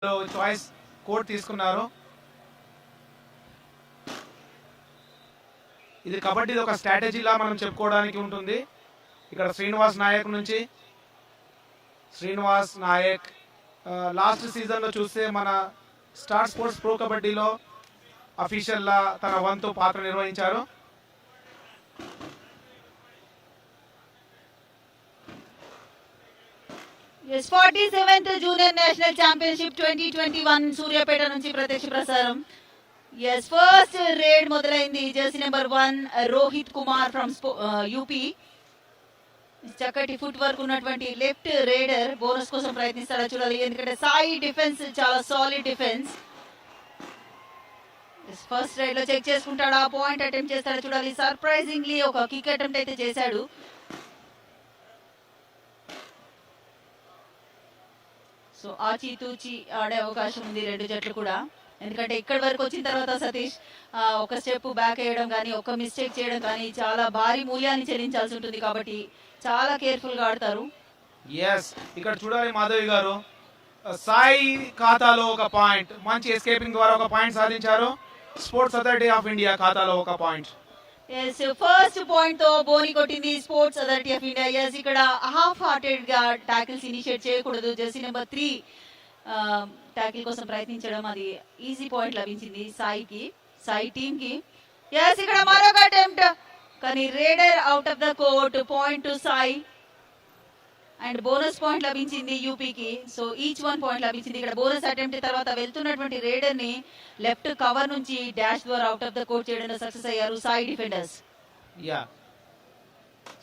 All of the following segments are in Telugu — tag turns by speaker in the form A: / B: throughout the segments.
A: చాయిస్ కోడ్ తీసుకున్నారు. ఇది కబడ్డీది ఒక స్ట్రాటజీలా మనం చెప్పుకోవడానికి ఉంటుంది. ఇక్కడ శ్రీనివాస్ నాయక్ లాస్ట్ సీజన్లో చూస్తే మన స్టార్ స్పోర్ట్స్ ప్రో కబడ్డీలో అఫీషియల్లా తన వంతు పాత్ర నిర్వహించారు.
B: Yes, 47th Junior National Championship 2021 Suryapet నుంచి ప్రత్యక్ష ప్రసారం. ఎస్ ఫస్ట్ రేడ్ మొదలైంది. Jersey number 1 Rohit Kumar from UP. చక్కటి ఫుట్ వర్క్ ఉన్నటువంటి లెఫ్ట్ రేడర్ బోనస్ కోసం ప్రయత్నిస్తాడా చూడాలి, ఎందుకంటే సాయి డిఫెన్స్ చాలా సాలిడ్ డిఫెన్స్. ఫస్ట్ రైడ్ లో చెక్ చేసుకుంటాడా, పాయింట్ అటెంప్ట్ చేస్తాడా చూడాలి. సర్ప్రైజింగ్లీ ఒక కిక్ అటెంప్ట్ అయితే చేశాడు. సో ఆచితూచి ఆడే అవకాశం ఉంది రెండు జట్లు కూడా, ఎందుకంటే ఇక్కడి వరకు వచ్చిన తర్వాత సతీష్ ఒక స్టెప్ బ్యాక్ వేయడం కానీ ఒక మిస్టేక్ చేయడం కానీ చాలా భారీ మూల్యాన్ని చెల్లించాల్సి ఉంటుంది, కాబట్టి చాలా కేర్ఫుల్ గా ఆడతారు.
A: ఎస్, ఇక్కడ చూడాలి మాధవి గారు, సాయి ఖాతాలో ఒక పాయింట్, మంచి ఎస్కేపింగ్ ద్వారా ఒక పాయింట్ సాధించారు. స్పోర్ట్స్ అథారిటీ ఆఫ్ ఇండియా ఖాతాలో ఒక పాయింట్.
B: ఎస్, ఫస్ట్ పాయింట్ తో బోని కొట్టింది sports authority of India. Yes, ఇక్కడ హాఫ్ హార్టెడ్ గా టాకిల్స్ ఇనిషియేట్ చేయకూడదు. జెర్సీ నెంబర్ 3 టాకిల్ కోసం ప్రయత్నించడం, అది ఈజీ పాయింట్ లభించింది సాయి టీమ్ కి. ఎస్, ఇక్కడ మరొక అటెంప్ట్, కానీ raider out of the court, point to Sai and bonus point లభించింది యూపీకి. సో ఈచ్ 1 పాయింట్ లభించింది. ఇక్కడ బోనస్ అటెంప్ట్ తర్వాత వెళ్తున్నటువంటి రేడర్ ని లెఫ్ట్ కవర్ నుంచి డాష్ ద్వారా అవుట్ ఆఫ్ ద కోర్ట్ చేయడంలో సక్సెస్ అయ్యారు SAI defenders.
A: Yeah,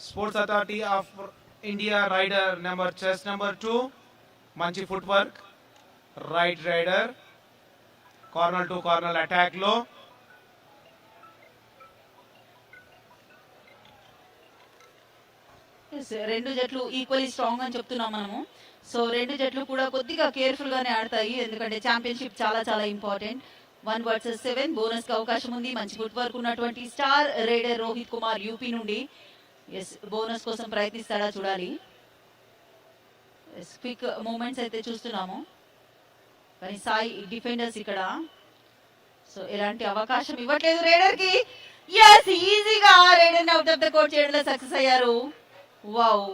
A: sports authority of India raider chest number 2 మంచి footwork, right raider corner to corner attack లో.
B: రెండు జట్లు ఈక్వల్లీ స్ట్రాంగ్ అని చెప్తున్నాం మనము. సో రెండు జట్లు కూడా కొద్దిగా కేర్ఫుల్ గానే ఆడతాయి, ఎందుకంటే ఛాంపియన్షిప్ చాలా చాలా ఇంపార్టెంట్. 1 వర్సెస్ 7 బోనస్ కి అవకాశం ఉంది. మంచి ఫుట్ వర్క్ ఉన్నటువంటి star raider Rohit Kumar UP నుండి. ఎస్, బోనస్ కోసం ప్రయత్నిస్తాడా చూడాలి. క్విక్ మూమెంట్స్ అయితే చూస్తున్నాము, కానీ సాయి డిఫెండర్స్ ఇక్కడ సో ఎలాంటి అవకాశం ఇవ్వట్లేదు రైడర్ కి. ఎస్, ఈజీగా rider out of the court చేయడంలో సక్సెస్ అయ్యారు. Wow,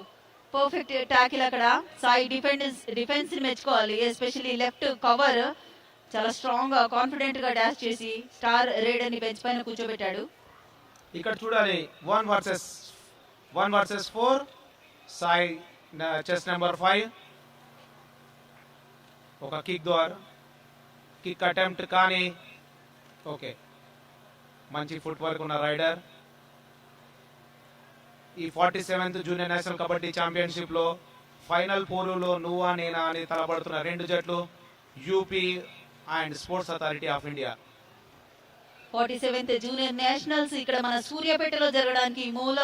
B: perfect tackle. అక్కడ సాయి డిఫెన్స్ ని మెచ్చుకోవాలి, ఎస్పెషల్లీ లెఫ్ట్ కవర్ చాలా స్ట్రాంగ్ గా కాన్ఫిడెంట్ గా డాష్ చేసి స్టార్ రైడర్ ని బెంచ్ పైన కూర్చోబెట్టాడు.
A: ఇక్కడ చూడాలి 1 వర్సెస్ 4 సాయి చెస్ నెంబర్ 5 ఒక కిక్ ద్వారా కిక్ అటెంప్ట్, కానీ ఓకే మంచి ఫుట్ వర్క్ ఉన్న రైడర్. ఈ 47th junior national kabaddi championship లో ఫైనల్ పోరులో నువ్వా నేనా అని తలపడుతున్న రెండు జట్లు UP and sports authority of India.
B: 47th junior nationals ఇక్కడ మన సూర్యాపేటలో జరగడానికి మూల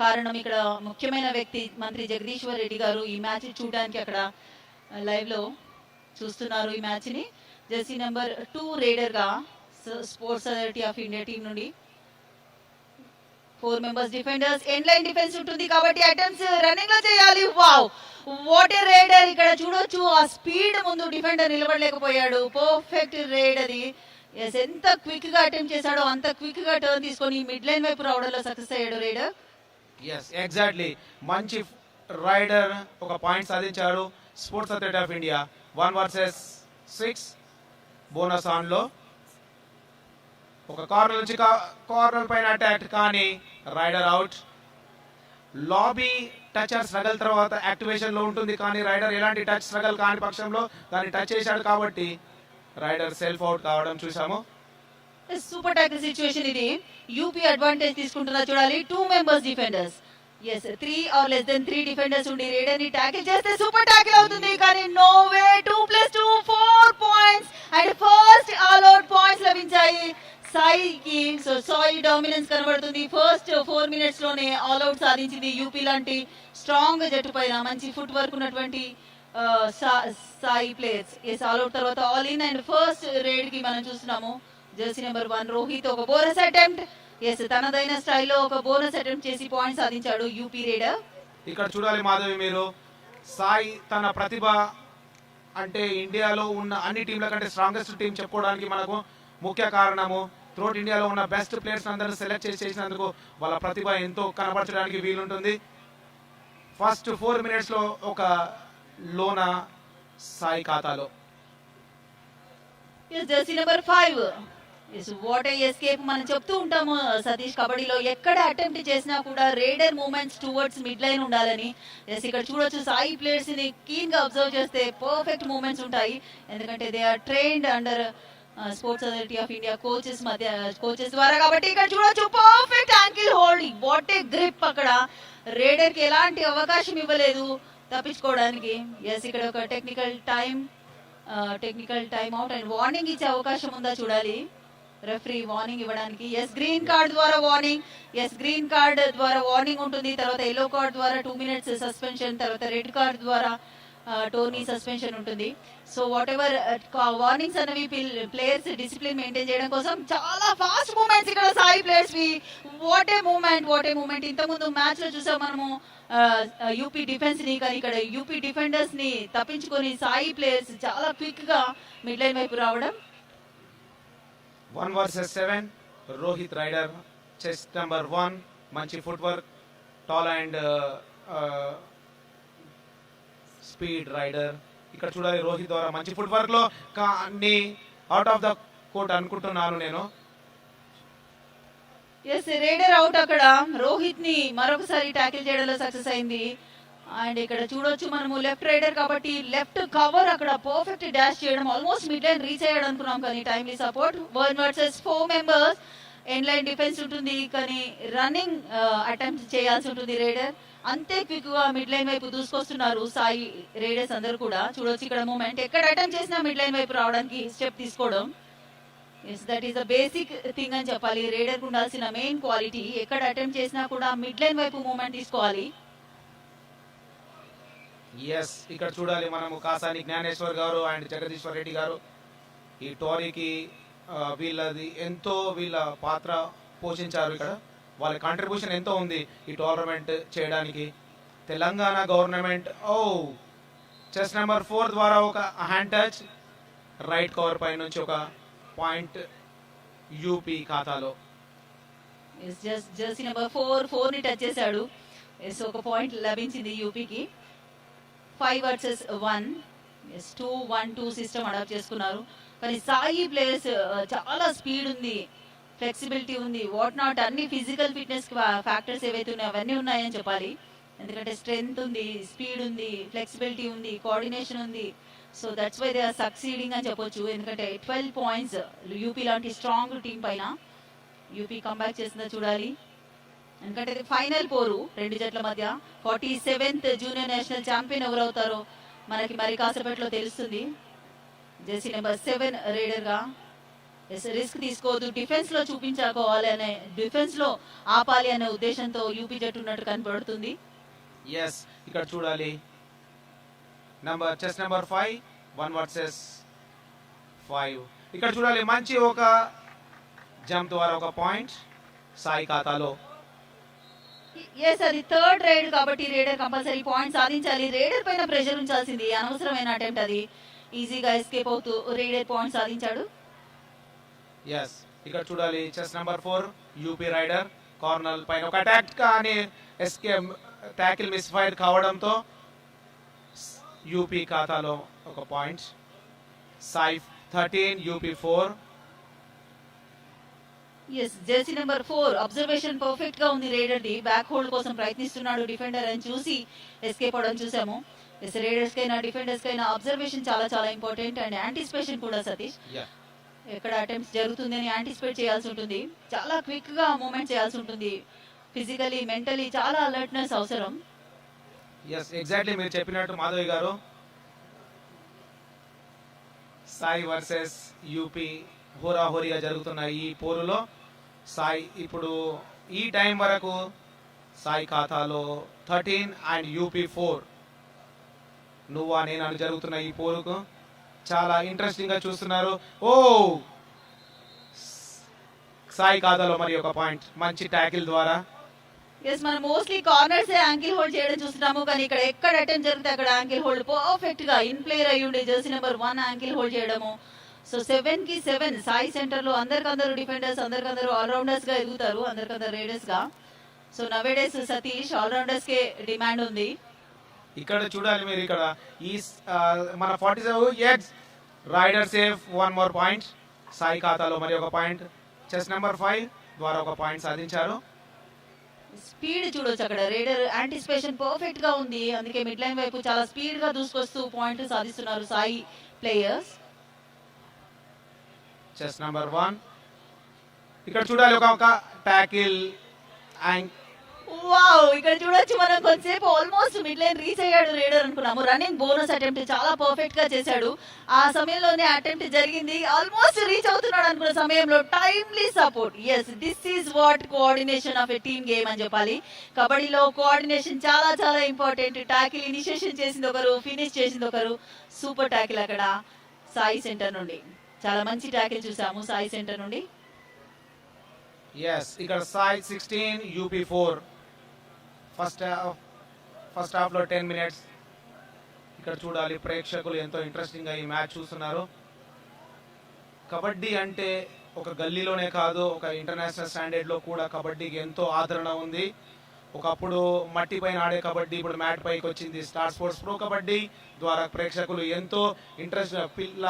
B: కారణం, ఇక్కడ ముఖ్యమైన వ్యక్తి మంత్రి జగదీశ్వర్ రెడ్డి గారు ఈ మ్యాచ్ చూడడానికి అక్కడ లైవ్ లో చూస్తున్నారు ఈ మ్యాచ్ ని. జెర్సీ నెంబర్ 2 రైడర్ గా sports authority of India team నుండి 4 members defenders, end line defence ఉంటుంది కాబట్టి అటెంప్ట్స్ రన్నింగ్ లో చేయాలి. Wow, what a raider! ఇక్కడ చూడొచ్చు ఆ స్పీడ్ ముందు డిఫెండర్ నిలబడలేకపోయాడు. పర్ఫెక్ట్ రైడ్ అది. ఎస్, ఎంత క్విక్ గా అటెంప్ట్ చేశాడో అంత క్విక్ గా టర్న్ తీసుకొని మిడ్ లైన్ వైపు రావడంలో సక్సెస్ అయ్యాడు రైడర్.
A: ఎస్, ఎగ్జాక్ట్లీ, మంచి రైడర్ ఒక పాయింట్ సాధించాడు. Sports authority of India 1 versus 6 bonus on లో ఒక కార్నర్ నుంచి కార్నర్ పైన అటాక్, కానీ రైడర్ అవుట్. లాబీ టచర్ స్ట్రగల్ తర్వాత యాక్టివేషన్ లో ఉంటుంది, కానీ రైడర్ ఎలాంటి టచ్ స్ట్రగల్ కాని పక్షంలో దాన్ని టచ్ చేశాడు కాబట్టి రైడర్ సెల్ఫ్ అవుట్ కావడం చూసాము.
B: సూపర్ టాకిల్ సిచ్యువేషన్ ఇది. యూపీ అడ్వాంటేజ్ తీసుకుంటున్నా చూడాలి. 2 members defenders, yes 3 are less than 3 defenders ఉండి రైడర్ ని టాకిల్ చేస్తే సూపర్ టాకిల్ అవుతుంది, కానీ no way. 2+2 4 points and first all out points లభించాయి సాయికి. సో సాయి డామినెన్స్ కనబడుతుంది. ఫస్ట్ 4 మినిట్స్ లోనే ఆల్ అవుట్ సాధించింది యూపీ లాంటి స్ట్రాంగ్ జట్టు పైన. మంచి ఫుట్ వర్క్ ఉన్నటువంటి SAI players. Yes, all out తర్వాత all in and first ride కి మనం చూస్తున్నాము జెర్సీ నెంబర్ 1 రోహిత్ ఒక బోనస్ అటెంప్ట్. ఎస్, తనదైన స్టైల్లో ఒక బోనస్ అటెంప్ట్ చేసి పాయింట్ సాధించాడు యూపీ రైడర్.
A: ఇక్కడ చూడాలి మాధవి మీరు, సాయి తన ప్రతిభ అంటే ఇండియాలో ఉన్న అన్ని టీంల కంటే స్ట్రాంగెస్ట్ టీం చెప్పుకోవడానికి మనకు ముఖ్య కారణము త్రూఅవుట్ ఇండియాలో ఉన్న బెస్ట్ ప్లేయర్స్ అందరూ సెలెక్ట్ చేసినందుకు వాళ్ళ ప్రతిభ ఎంతో కనబరచడానికి వీలుంటుంది. ఫస్ట్ 4 minutesలో ఒక లోన సాయి ఖాతాలో.
B: Jersey number 5. What a escape మనం చెప్తూ ఉంటాము సతీష్, కబడ్డీలో ఎక్కడ అటెంప్ట్ చేసినా కూడా raider moments towards midline ఉండాలని. ఎస్, ఇక్కడ చూడొచ్చు సాయి ప్లేయర్స్ ని కీన్ గా అబ్జర్వ్ చేస్తే పర్ఫెక్ట్ మూమెంట్స్ ఉంటాయి, ఎందుకంటే they are trained under sports authority of India coaches ద్వారా. కాబట్టి ఇక్కడ చూడొచ్చు perfect ankle holding, what a grip. అక్కడ రేడర్ కి ఎలాంటి అవకాశం ఇవ్వలేదు తప్పించుకోవడానికి. ఎస్, ఇక్కడ ఒక technical time out and warning ఇచ్చే అవకాశం ఉందా చూడాలి రెఫరీ వార్నింగ్ ఇవ్వడానికి. ఎస్, గ్రీన్ కార్డ్ ద్వారా వార్నింగ్ ఉంటుంది. తర్వాత ఎల్లో కార్డ్ ద్వారా 2 minutes సస్పెన్షన్, తర్వాత రెడ్ కార్డ్ ద్వారా టోర్నీ సస్పెన్షన్ ఉంటుంది. సో వాట్ ఎవర్ వార్నింగ్స్ అనేవి ప్లేయర్స్ డిసిప్లిన్ మెయింటైన్ చేయడం కోసం. చాలా ఫాస్ట్ మూమెంట్స్ ఇక్కడ సాయి ప్లేయర్స్ వి. What a moment. ఇంతకుముందు మ్యాచ్ లో చూసాం మనము యూపీ డిఫెన్స్ ని, కానీ ఇక్కడ యూపీ డిఫెండర్స్ ని తప్పించుకొని సాయి ప్లేయర్స్ చాలా క్విక్ గా మిడ్ లైన్ వైపు రావడం.
A: 1 versus 7 Rohit raider, chest number 1, మంచి footwork, tall and speed raider. ఇక్కడ చూడాలి రోహిత్ ద్వారా మంచి ఫుట్ వర్క్ లో అన్ని అవుట్ ఆఫ్ ద కోర్ట్ అనుకుంటున్నాను నేను.
B: Yes, raider out. అక్కడ రోహిత్ ని మరొకసారి ట్యాకిల్ చేయడంలో సక్సెస్ అయింది. అండ్ ఇక్కడ చూడొచ్చు మనము లెఫ్ట్ రైడర్ కాబట్టి లెఫ్ట్ కవర్ అక్కడ పర్ఫెక్ట్ డాష్ చేయడం, ఆల్మోస్ట్ మిడ్ లైన్ రీచ్ అయ్యాడు అనుకున్నాం, కానీ timely support. 1 versus 4 members, end line defence ఉంటుంది, కానీ రన్నింగ్ అటెంప్ట్ చేయాల్సి ఉంటుంది రైడర్. అంతే క్విక్ గా మిడ్ లైన్ వైపు దూసుకొస్తున్నారు సాయి రైడర్స్ అందరు కూడా. చూడొచ్చు ఇక్కడ మూమెంట్, ఎక్కడ అటెంప్ట్ చేసినా మిడ్ లైన్ వైపు రావడానికి స్టెప్ తీసుకోవడం. Yes, that is the basic thing అని చెప్పాలి. రైడర్ కు ఉండాల్సిన మెయిన్ క్వాలిటీ, ఎక్కడ అటెంప్ట్ చేసినా కూడా మిడ్ లైన్ వైపు మూమెంట్ తీసుకోవాలి.
A: ఎస్, ఇక్కడ చూడాలి మనము కాసాని జ్ఞానేశ్వర్ గారు అండ్ జగదీశ్వర్ రెడ్డి గారు ఈ టోరీకి వీళ్ళ పాత్ర పోషించారు. ఇక్కడ వాళ్ళ కాంట్రిబ్యూషన్ ఎంతో ఉంది ఈ టోర్నమెంట్ చేయడానికి. తెలంగాణ గవర్నమెంట్ చెస్ నెంబర్ 4 ద్వారా ఒక హ్యాండ్ టచ్, రైట్ కవర్ పై నుంచి ఒక పాయింట్ యూపీ ఖాతాలో.
B: జెర్సీ నెంబర్ 4 ని టచ్ చేశాడు. ఎస్, ఒక పాయింట్ లభించింది యూపీకి. 5 versus 1. 2-1-2 సిస్టమ్ అడాప్ట్ చేసుకున్నారు, కానీ సాయి ప్లేయర్స్ చాలా స్పీడ్ ఉంది, ఫ్లెక్సిబిలిటీ ఉంది, వాట్ నాట్ అన్ని ఫిజికల్ ఫిట్నెస్ ఫ్యాక్టర్స్ ఏవైతే ఉన్నాయో అవన్నీ ఉన్నాయని చెప్పాలి. ఎందుకంటే స్ట్రెంగ్త్ ఉంది, స్పీడ్ ఉంది, ఫ్లెక్సిబిలిటీ ఉంది, కోఆర్డినేషన్ ఉంది. So that's why they are succeeding అని చెప్పొచ్చు. ఎందుకంటే 12 points యూపీ లాంటి స్ట్రాంగ్ టీం పైన యూపీ కంబ్యాక్ చేసిందో చూడాలి. ఎందుకంటే ఇది ఫైనల్ పోరు రెండు జట్ల మధ్య. 47th జూనియర్ నేషనల్ ఛాంపియన్ ఎవరవుతారో మనకి మరి కాసేపట్లో తెలుస్తుంది. జెర్సీ నెంబర్ 7 రైడర్ గా. రిస్క్ తీసుకోవద్దు, డిఫెన్స్ లో డిఫెన్స్ లో ఆపాలి అనే ఉద్దేశంతో యూపీ జట్టు ఉన్నట్టు కనబడుతుంది.
A: ఎస్, ఇక్కడ చూడాలి చెస్ నెంబర్ 5, 1 versus 5. ఇక్కడ చూడాలి మంచి ఒక జంప్ ద్వారా ఒక పాయింట్ సాయి ఖాతాలో.
B: ఎస్, అది థర్డ్ రైడ్ కాబట్టి రైడర్ కంపల్సరీ పాయింట్ సాధించాలి. రైడర్ పైన ప్రెషర్ ఉంచాల్సింది, అనవసరమైన అటెంప్ట్ అది. ఈజీగా ఎస్కేప్ అవుతూ రైడర్ పాయింట్ సాధించాడు.
A: ఎస్, ఇక్కడ చూడాలి chest number 4 UP raider corner పైన ఒక అటాక్ కానీ ఎస్కేప్ ట్యాకిల్ మిస్ ఫైర్ కావడంతో యూపీ ఖాతాలో ఒక point. SAI 13 UP 4.
B: Yes, jersey number 4 observation perfect గా ఉంది రైడర్ ది. బ్యాక్ హోల్డ్ కోసం ప్రయత్నిస్తున్నాడు డిఫెండర్ అని చూసి ఎస్కేప్ అవడం చూసాము. ఎస్, రైడర్స్ కైనా డిఫెండర్స్ కైనా అబ్జర్వేషన్ చాలా చాలా ఇంపార్టెంట్ అండ్ యాంటిసిపేషన్ కూడా సతీష్. ఎక్కడ అటెంప్ట్స్ జరుగుతుంది అని యాంటిసిపేట్ చేయాల్సి ఉంటుంది, చాలా క్విక్ గా మూమెంట్ చేయాల్సి ఉంటుంది. ఫిజికలీ మెంటలీ చాలా అలర్ట్నెస్ అవసరం.
A: ఎస్, ఎగ్జాక్ట్లీ మీరు చెప్పినట్టు మాధవి గారు. సాయి వర్సెస్ యూపీ హోరాహోరీగా జరుగుతున్న ఈ పోరులో సాయి ఇప్పుడు ఈ టైం వరకు సాయి ఖాతాలో 13 అండ్ యూపీ 4. నువ్వా నేను అని జరుగుతున్న ఈ పోరుకు చాలా ఇంట్రెస్టింగ్ గా చూస్తున్నారు. సాయి ఖాతాలో మరి ఒక పాయింట్ మంచి ట్యాకిల్ ద్వారా
B: ఎస్ మనం మోస్ట్లీ కార్నర్స్ యాంకిల్ హోల్డ్ చేయడం చూస్తున్నాము, కానీ ఇక్కడ ఎక్కడ అటెంప్ట్ జరిగితే అక్కడ యాంకిల్ హోల్డ్ పర్ఫెక్ట్ గా ఇన్ ప్లేయర్ అయ్యి ఉండే జెర్సీ నెంబర్ 1 యాంకిల్ హోల్డ్ చేయడము. సో 7 కి 7 సాయి సెంటర్ లో అందరికందరూ డిఫెండర్స్, అందరికందరూ ఆల్రౌండర్స్ గా ఎదుగుతారు, అందరికందరూ రేడర్స్ గా. సో నవేడేస్ సతీష్ ఆల్రౌండర్స్ కే డిమాండ్ ఉంది.
A: ఇక్కడ చూడాలి మీరు, ఇక్కడ ఈ మన 47 ఎగ్స్ raider safe 1 more point. Sai ఖాతాలో మరి ఒక పాయింట్. చెస్ నెంబర్ 5 ద్వారా ఒక పాయింట్ సాధించారు.
B: స్పీడ్ చూడొచ్చు అక్కడ, రేడర్ యాంటిసిపేషన్ పర్ఫెక్ట్ గా ఉంది, అందుకే మిడ్ లైన్ వైపు చాలా స్పీడ్ గా దూసుకొస్తూ పాయింట్లు సాధిస్తున్నారు సాయి ప్లేయర్స్.
A: చెస్ నెంబర్ 1 ఇక్కడ చూడాలి ఒక టాకిల్ అండ్
B: వావ్, ఇక్కడ చూడొచ్చు మనం కొంతసేపు ఆల్మోస్ట్ మిడ్ లైన్ రీచ్ అయ్యాడు రేడర్ అనుకున్నాము. రన్నింగ్ బోనస్ అటెంప్ట్ చాలా పర్ఫెక్ట్ గా చేశాడు, ఆ సమయంలోనే అటెంప్ట్ జరిగింది, ఆల్మోస్ట్ రీచ్ అవుతున్నాడు అనుకున్న సమయంలో timely support. Yes, this is what coordination of a team game అని చెప్పాలి. కబడ్డీలో కోఆర్డినేషన్ చాలా చాలా ఇంపార్టెంట్. టాకిల్ ఇనిషియేషన్ చేసింది ఒకరు, ఫినిష్ చేసింది ఒకరు. సూపర్ టాకిల్ అక్కడ సాయి సెంటర్ నుండి, చాలా మంచి టాకిల్ చూసాము సాయి సెంటర్ నుండి.
A: ఎస్, ఇక్కడ సాయి 16 యూపీ 4. ఫస్ట్ హాఫ్ లో 10 మినిట్స్. ఇక్కడ చూడాలి ప్రేక్షకులు ఎంతో ఇంట్రెస్టింగ్ గా ఈ మ్యాచ్ చూస్తున్నారు. కబడ్డీ అంటే ఒక గల్లీలోనే కాదు, ఒక ఇంటర్నేషనల్ స్టాండర్డ్ లో కూడా కబడ్డీకి ఎంతో ఆదరణ ఉంది. ఒకప్పుడు మట్టి పైన ఆడే కబడ్డీ ఇప్పుడు మ్యాట్ పైకి వచ్చింది. స్టార్ స్పోర్ట్స్ ప్రో కబడ్డీ ద్వారా ప్రేక్షకులు ఎంతో ఇంట్రెస్ట్, పిల్ల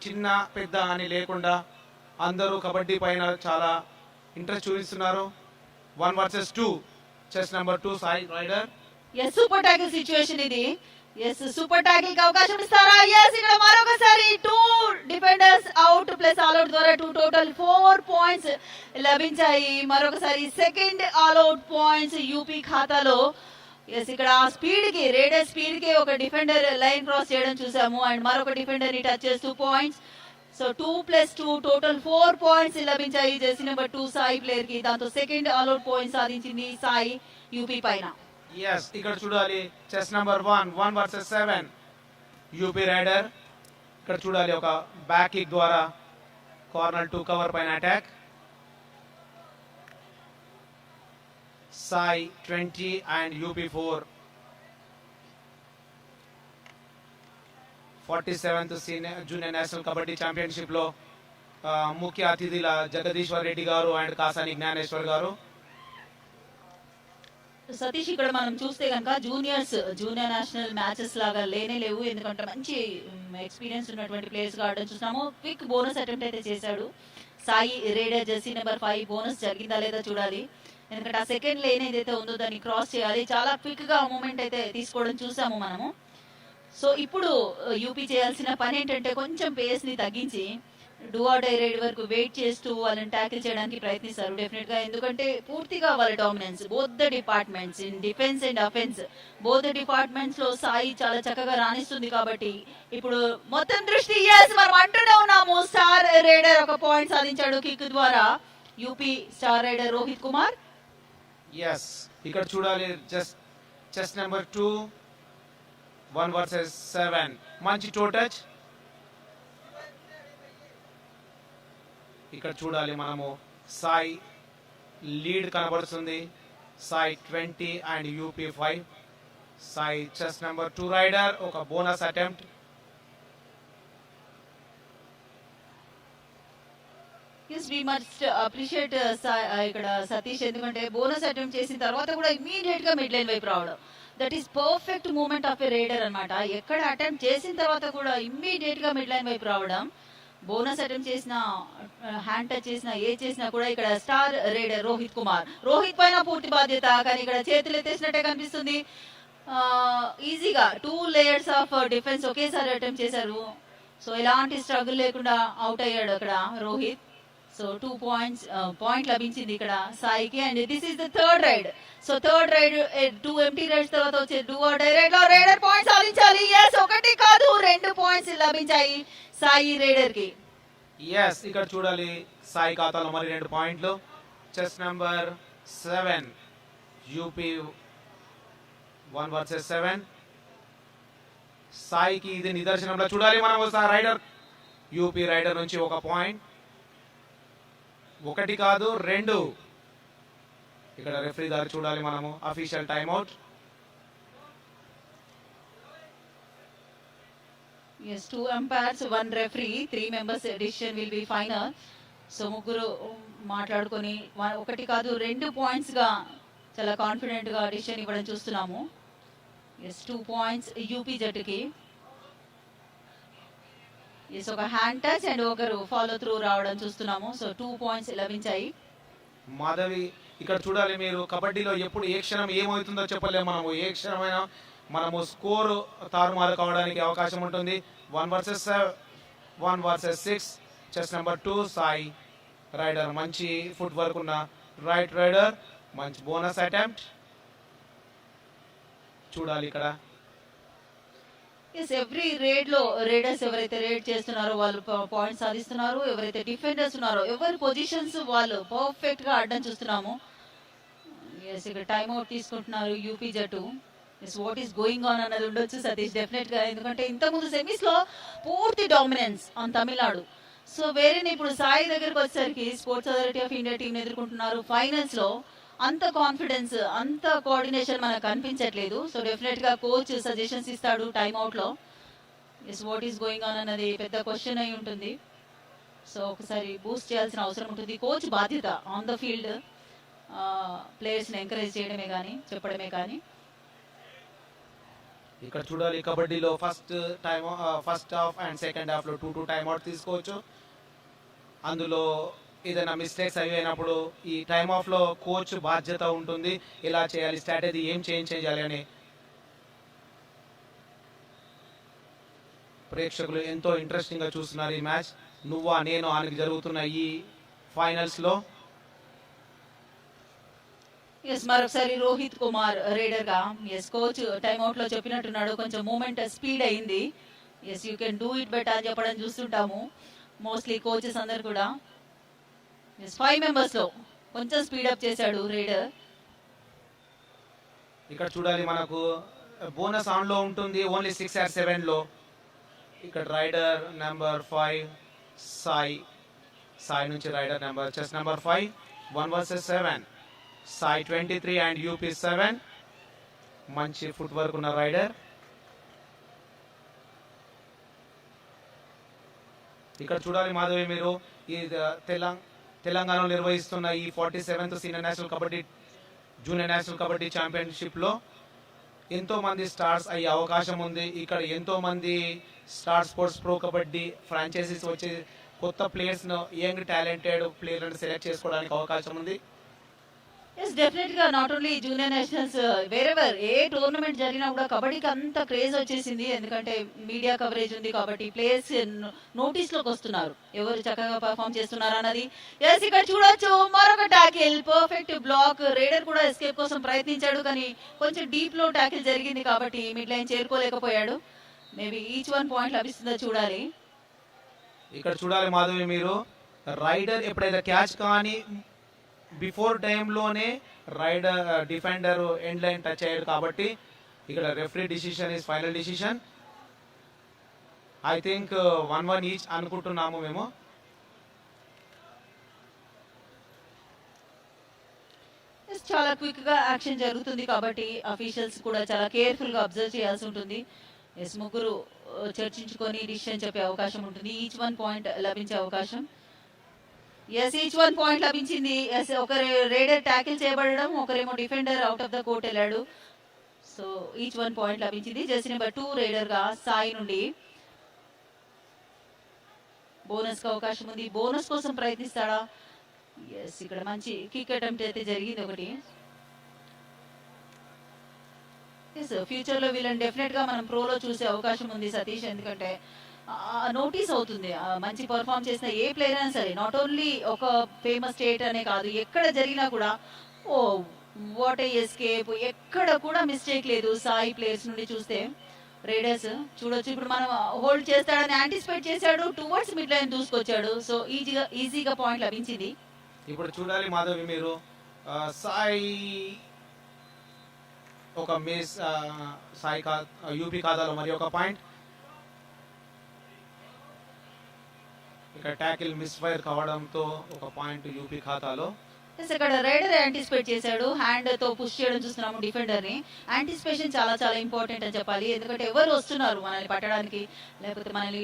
A: చిన్న పెద్ద అని లేకుండా అందరూ కబడ్డీ పైన చాలా ఇంట్రెస్ట్ చూపిస్తున్నారు. 1 versus 2. Chest number 2 SAI raider.
B: Yes, super tackle situation ఇది. ఎస్, సూపర్ టాకిల్ కి అవకాశం ఇస్తారా? ఎస్, ఇక్కడ మరొకసారి 2 defenders out plus all out ద్వారా 2 టోటల్ 4 పాయింట్స్ లభించాయి. మరొకసారి second all out points UP ఖాతాలో. ఎస్, ఇక్కడ స్పీడ్ కి, రేడర్ స్పీడ్ కి ఒక డిఫెండర్ లైన్ క్రాస్ చేయడం చూసాము, అండ్ మరొక డిఫెండర్ ని టచ్ చేస్తూ పాయింట్స్. సో 2 + 2 టోటల్ 4 పాయింట్స్ లభించాయి జెర్సీ నెంబర్ 2 సాయి ప్లేయర్ కి. దాంతో సెకండ్ ఆల్ అవుట్ పాయింట్ సాధించింది సాయి యూపీ పైన.
A: ఎస్, ఇక్కడ చూడాలి chest number 1 versus 7 UP raider. ఇక్కడ చూడాలి ఒక బ్యాక్ కిక్ ద్వారా కార్నర్ 2 కవర్ పైన attack. SAI 20 and UP 4. 47th junior national kabaddi championship లో ముఖ్య అతిథుల జగదీశ్వర్ రెడ్డి గారు అండ్ కాసాని జ్ఞానేశ్వర్ గారు.
B: సతీష్, ఇక్కడ మనం చూస్తే కనుక జూనియర్ నేషనల్ మ్యాచెస్ లాగా లేనే లేవు, ఎందుకంటే మంచి ఎక్స్పీరియన్స్ ఉన్నటువంటి ప్లేయర్స్ గా ఆడడం చూసాము. క్విక్ బోనస్ అటెంప్ట్ అయితే చేశాడు సాయి రేడర్. జెర్సీ నెంబర్ 5 బోనస్ జరిగిందా లేదా చూడాలి, ఎందుకంటే ఆ సెకండ్ లేన్ ఏదైతే ఉందో దాన్ని క్రాస్ చేయాలి. చాలా క్విక్ గా మూమెంట్ అయితే తీసుకోవడం చూసాము మనము. సో ఇప్పుడు యూపీ చేయాల్సిన పని ఏంటంటే కొంచెం పేస్ ని తగ్గించి డూ ఆర్ డై రైడ్ వరకు వెయిట్ చేస్తూ వాళ్ళని ట్యాకిల్ చేయడానికి ప్రయత్నిస్తారు డెఫినెట్ గా, ఎందుకంటే పూర్తిగా వాళ్ళ dominance both the departments in defence and offence, both the departments లో సాయి చాలా చక్కగా రాణిస్తుంది. కాబట్టి ఇప్పుడు మొత్తం దృష్టి మనం అంటూనే ఉన్నాము, స్టార్ రైడర్ ఒక పాయింట్ సాధించాడు కిక్ ద్వారా. UP star raider Rohit Kumar.
A: Yes, ఇక్కడ చూడాలి చెస్ నెంబర్ 2 1 వర్సెస్ 7. మంచి టో టచ్. ఇక్కడ చూడాలి మనము సాయి లీడ్ కనబడుతుంది. Sai 20 and UP 5. సాయి చెస్ నెంబర్ 2 రైడర్ ఒక bonus attempt.
B: Yes, we must appreciate ఇక్కడ సతీష్, ఎందుకంటే బోనస్ అటెంప్ట్ చేసిన తర్వాత కూడా ఇమీడియట్ గా మిడ్ లైన్ వైపు రావడం, that is perfect moment of a raider అన్నమాట. ఎక్కడ అటెంప్ట్ చేసిన తర్వాత కూడా ఇమ్మీడియట్ గా మిడ్ లైన్ వైపు రావడం. బోనస్ అటెంప్ట్ చేసిన, హ్యాండ్ టచ్ చేసిన, ఏ చేసినా కూడా ఇక్కడ స్టార్ రైడర్ రోహిత్ కుమార్. రోహిత్ పైన పూర్తి బాధ్యత, కానీ ఇక్కడ చేతులు ఎత్తేసినట్టే కనిపిస్తుంది. ఈజీగా 2 లేయర్స్ ఆఫ్ డిఫెన్స్ ఒకేసారి అటెంప్ట్ చేశారు. సో ఎలాంటి స్ట్రగుల్ లేకుండా అవుట్ అయ్యాడు అక్కడ రోహిత్. సో 2 పాయింట్ లభించింది ఇక్కడ సాయికి. And this is the third raid. So third raid 2 empty raids తర్వాత వచ్చే డూ ఆర్ డై రైడ్ లో రైడర్ పాయింట్ సాధించాలి. ఎస్, 1 కాదు 2 పాయింట్స్ లభించాయి సాయి రైడర్ కి.
A: ఎస్, ఇక్కడ చూడాలి సాయి ఖాతాలో మరి 2 పాయింట్లు. Chess number 7 UP 1 versus 7. సాయికి ఇది నిదర్శనంలో చూడాలి మనం. రైడర్ యూపీ రైడర్ నుంచి 1 పాయింట్. 1 కాదు 2. ఇక్కడ రెఫరీ దారి చూడాలి మనము. Official time out.
B: Yes, 2 umpires, 1 referee, 3 members decision will be final. So ముగ్గురు మాట్లాడుకొని ఒకటి కాదు 2 points గా చాలా కాన్ఫిడెంట్ గా డిసిషన్ ఇవ్వడం చూస్తున్నాము. ఎస్ 2 points యూపీ జట్టుకి. ఎస్ ఒక హ్యాండ్ టచ్ అండ్ ఒకరు ఫాలో త్రూ రావడం చూస్తున్నాము. సో 2 points లభించాయి.
A: మాధవి ఇక్కడ చూడాలి మీరు. కబడ్డీలో ఎప్పుడు ఏ క్షణం ఏమవుతుందో చెప్పలేము మనము. ఏ క్షణమైనా మనము స్కోరు తారుమారు కావడానికి అవకాశం ఉంటుంది. 1 versus 6. Chest number 2 SAI raider. మంచి ఫుట్ వర్క్ ఉన్న రైట్ రైడర్. మంచి బోనస్ అటెంప్ట్ చూడాలి ఇక్కడ.
B: ఎస్ ఎవ్రీ రేడ్ లో రేడర్స్ ఎవరైతే రేడ్ చేస్తున్నారో వాళ్ళు పాయింట్స్ సాధిస్తున్నారు. ఎవరైతే డిఫెండర్స్ ఉన్నారో ఎవరి పొజిషన్స్ వాళ్ళు పర్ఫెక్ట్ గా ఆడడం చూస్తున్నాము. ఎస్ ఇక్కడ టైం అవుట్ తీసుకుంటున్నారు యూపీ జట్టు. Yes what is going on అన్నది ఉండొచ్చు సతీష్ డెఫినెట్ గా. ఎందుకంటే ఇంతకుముందు సెమీస్ లో పూర్తి డామినెన్స్ ఆన్ తమిళనాడు. సో వేరేనే ఇప్పుడు సాయి దగ్గరకు వచ్చేసరికి sports authority of India team ఎదుర్కొంటున్నారు. ఫైనల్స్ లో అంత కాన్ఫిడెన్స్ అంత కోఆర్డినేషన్ మనకు కనిపించట్లేదు. సో డెఫినెట్ గా కోచ్ సజెషన్స్ ఇస్తాడు టైమ్ అవుట్ లో. Yes what is going on అన్నది పెద్ద క్వశ్చన్ అయి ఉంటుంది. సో ఒకసారి బూస్ట్ చేయాల్సిన అవసరం ఉంటుంది. కోచ్ బాధ్యత ఆన్ ద ఫీల్డ్ ప్లేయర్స్ ని ఎంకరేజ్ చేయడమే కానీ చెప్పడమే కానీ.
A: ఇక్కడ చూడాలి కబడ్డీలో first half and second half లో 2 టైమ్ అవుట్ తీసుకోవచ్చు. అందులో ఏదైనా మిస్టేక్స్ అయినప్పుడు ఈ టైమ్ ఆఫ్ లో కోచ్ బాధ్యత ఉంటుంది. ఇలా చేయాలి, స్ట్రాటజీ ఏం చేంజ్ చేయాలి అని. ప్రేక్షకులు ఎంతో ఇంట్రెస్టింగ్ గా చూస్తున్నారు ఈ మ్యాచ్. నువ్వా నేను ఆయనకి జరుగుతున్న ఈ ఫైనల్స్ లో.
B: ఎస్ మరొకసారి రోహిత్ కుమార్ రేడర్ గా. ఎస్ కోచ్ టైమ్ అవుట్ లో చెప్పినట్టున్నాడు కొంచెం మూమెంట్ స్పీడ్ అయింది. Yes you can do it better అని చెప్పడం చూస్తుంటాము మోస్ట్లీ కోచెస్ అందరు కూడా. ఎస్ 5 members లో కొంచెం స్పీడప్ చేశాడు రేడర్.
A: ఇక్కడ చూడాలి మనకు బోనస్ ఆన్ లో ఉంటుంది ఓన్లీ 6 or 7 లో. ఇక్కడ రైడర్ నెంబర్ 5 సాయి నుంచి raider number chest number 5. 1 versus 7. SAI 23 and UP 7. మంచి ఫుట్ వర్క్ ఉన్న రైడర్. ఇక్కడ చూడాలి మాధవి మీరు ఈ తెలంగాణలో నిర్వహిస్తున్న ఈ 47th senior national kabaddi junior national kabaddi championship లో ఎంతో మంది స్టార్స్ అయ్యే అవకాశం ఉంది. ఇక్కడ ఎంతో మంది Star Sports Pro Kabaddi franchises వచ్చి కొత్త ప్లేయర్స్ ను యంగ్ టాలెంటెడ్ ప్లేయర్లను సెలెక్ట్ చేసుకోవడానికి అవకాశం ఉంది.
B: ఎస్ డెఫినెట్ గా not only junior nationals wherever A tournament జరిగినా కూడా కబడ్డీకి అంత క్రేజ్ వచ్చేసింది. ఎందుకంటే మీడియా కవరేజ్ ఉంది కాబట్టి ప్లేయర్స్ నోటీస్ లోకి వస్తున్నారు ఎవరు చక్కగా పర్ఫామ్ చేస్తున్నారు అన్నది. ఎస్ ఇక్కడ చూడొచ్చు మరొక టాకిల్ పర్ఫెక్ట్ బ్లాక్. రేడర్ కూడా ఎస్కేప్ కోసం ప్రయత్నించాడు కానీ కొంచెం డీప్ లో టాకిల్ జరిగింది కాబట్టి మిడ్ లైన్ చేరుకోలేకపోయాడు. మేబీ ఈచ్ 1 పాయింట్ లభిస్తుందో చూడాలి.
A: ఇక్కడ చూడాలి మాధవి మీరు రైడర్ ఎప్పుడైతే క్యాచ్ కానీ బిఫోర్ టైంలోనే rider defender end line touch అయ్యాడు కాబట్టి ఇక్కడ referee decision is final decision. I think 1-1 each అనుకుంటున్నాము మేము.
B: చాలా క్విక్ గా యాక్షన్ జరుగుతుంది కాబట్టి అఫీషియల్స్ కూడా చాలా కేర్ఫుల్ గా అబ్జర్వ్ చేయాల్సి ఉంటుంది. ఎస్ ముగ్గురు చర్చించుకొని డిసిషన్ చెప్పే అవకాశం ఉంటుంది. ఈచ్ 1 పాయింట్ లభించే అవకాశం. ఎస్ ఈచ్ 1 పాయింట్ లభించింది. ఎస్ ఒకరు రేడర్ ట్యాకిల్ చేయబడడం ఒకరేమో defender out of the court వెళ్ళాడు. సో ఈచ్ 1 పాయింట్ లభించింది. జెర్సీ నెంబర్ 2 రేడర్ గా సాయి నుండి. బోనస్ కి అవకాశం ఉంది. బోనస్ కోసం ప్రయత్నిస్తాడా? ఎస్ ఇక్కడ మంచి కిక్ అటెంప్ట్ అయితే జరిగింది ఒకటి. ఎస్ ఫ్యూచర్ లో వీళ్ళని డెఫినెట్ గా మనం ప్రోలో చూసే అవకాశం ఉంది సతీష్. ఎందుకంటే నోటీస్ అవుతుంది మంచి పర్ఫామ్ చేసిన ఏ ప్లేయర్ అయినా సరే. నాట్ ఓన్లీ ఒక ఫేమస్ స్టేట్ అనే కాదు ఎక్కడ జరిగినా కూడా ఓ వాట్ ఏ ఎస్కేప్ ఎక్కడ కూడా మిస్టేక్ లేదు సాయి ప్లేయర్స్ నుండి చూస్తే. రేడర్స్ చూడొచ్చు ఇప్పుడు మనం హోల్డ్ చేస్తాడని యాంటిసిపేట్ చేశాడు టువర్డ్స్ మిడ్ లైన్ దూసుకొచ్చాడు. సో ఈజీగా పాయింట్ లభించింది.
A: ఇప్పుడు చూడాలి మాధవి మీరు సాయి ఒక మిస్ సాయి యూపీ ఖాతాలో మరి ఒక పాయింట్. ఇక్కడ ట్యాకిల్ మిస్ ఫైర్ కావడంతో ఒక పాయింట్ యూపీ ఖాతాలో.
B: ఎస్ అక్కడ రైడర్ యాంటిసిపేట్ చేశాడు, హ్యాండ్ తో పుష్ చేయడం చూస్తున్నాము డిఫెండర్ ని. యాంటిసిపేషన్ చాలా చాలా ఇంపార్టెంట్ అని చెప్పాలి, ఎందుకంటే ఎవరు వస్తున్నారు మనల్ని పట్టడానికి లేకపోతే మనల్ని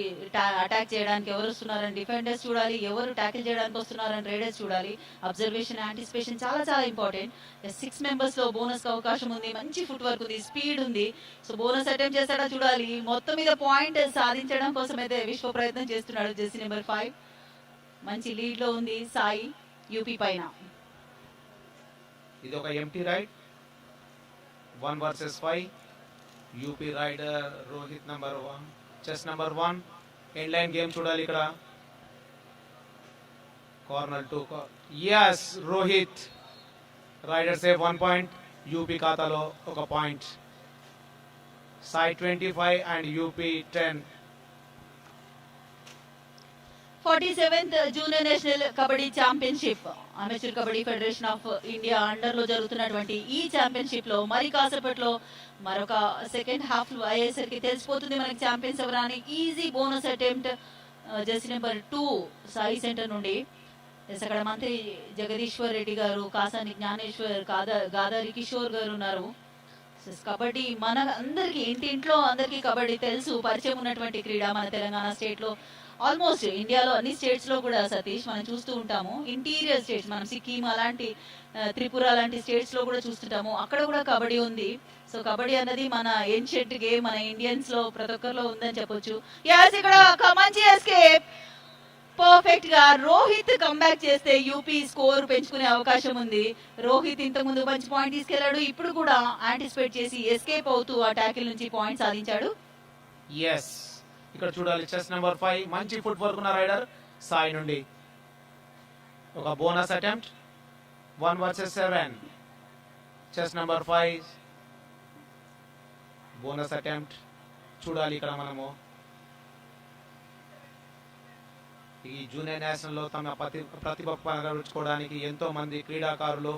B: అటాక్ చేయడానికి ఎవరు వస్తున్నారని డిఫెండర్స్ చూడాలి, ఎవరు ట్యాకిల్ చేయడానికి వస్తున్నారని రైడర్స్ చూడాలి. అబ్జర్వేషన్ యాంటిసిపేషన్ చాలా చాలా ఇంపార్టెంట్. 6 మెంబర్స్ లో బోనస్ కి అవకాశం ఉంది, మంచి ఫుట్ వర్క్ ఉంది, స్పీడ్ ఉంది. సో బోనస్ అటెంప్ట్ చేస్తాడా చూడాలి. మొత్తం మీద పాయింట్ సాధించడం కోసం అయితే విశ్వ ప్రయత్నం చేస్తున్నాడు. జెర్సీ నెంబర్ 5 మంచి లీడ్ లో ఉంది సాయి యూపీ పైన.
A: ఇది ఒక empty raid, 1 versus 5. UP raider Rohit number 1, chest number 1. End line game చూడాలి ఇక్కడ. Corner 2. Yes, Rohit raider save 1 point. UP ఖాతాలో ఒక point. SAI 25 and UP 10.
B: 47th junior national kabaddi championship amateur kabaddi federation of India under లో జరుగుతున్నటువంటి ఈ ఛాంపియన్షిప్ లో మరి కాసేపట్లో మరొక సెకండ్ హాఫ్ అయ్యేసరికి తెలిసిపోతుంది మనకి ఛాంపియన్స్ ఎవరని. Easy bonus attempt Jersey number 2 Sai centre నుండి. అక్కడ మంత్రి జగదీశ్వర్ రెడ్డి గారు, కాసాని జ్ఞానేశ్వర్, గాదారి కిషోర్ గారు ఉన్నారు. కబడ్డీ మన అందరికి ఇంటింట్లో అందరికి కబడ్డీ తెలుసు, పరిచయం ఉన్నటువంటి క్రీడ మన తెలంగాణ స్టేట్ లో. ఆల్మోస్ట్ ఇండియాలో అన్ని స్టేట్స్ లో కూడా సతీష్ మనం చూస్తూ ఉంటాము. ఇంటీరియర్ స్టేట్స్ మనం సిక్కిం అలాంటి త్రిపుర లాంటి స్టేట్స్ లో కూడా చూస్తుంటాము, అక్కడ కూడా కబడ్డీ ఉంది. సో కబడ్డీ అన్నది మన ఏన్షియంట్ గేమ్, మన ఇండియన్స్ లో ప్రతి ఒక్కరిలో ఉందని చెప్పొచ్చు. యాస్ ఇక్కడ ఒక మంచి ఎస్కేప్, పర్ఫెక్ట్ గా రోహిత్ కంబ్యాక్ చేస్తే యూపీ స్కోర్ పెంచుకునే అవకాశం ఉంది. రోహిత్ ఇంతకు ముందు మంచి పాయింట్ తీసుకెళ్లాడు, ఇప్పుడు కూడా యాంటిసిపేట్ చేసి ఎస్కేప్ అవుతూ ఆ ట్యాకిల్ నుంచి పాయింట్ సాధించాడు.
A: ఎస్, ఇక్కడ చూడాలి చెస్ నెంబర్ 5, మంచి ఫుట్ వర్క్ ఉన్న రైడర్ సాయి నుండి. ఒక bonus attempt, 1 versus 7. Chest number 5 bonus attempt చూడాలి ఇక్కడ మనము. ఈ జూనియర్ నేషనల్ లో తమ ప్రతిభ కనబరుచుకోవడానికి ఎంతో మంది క్రీడాకారులు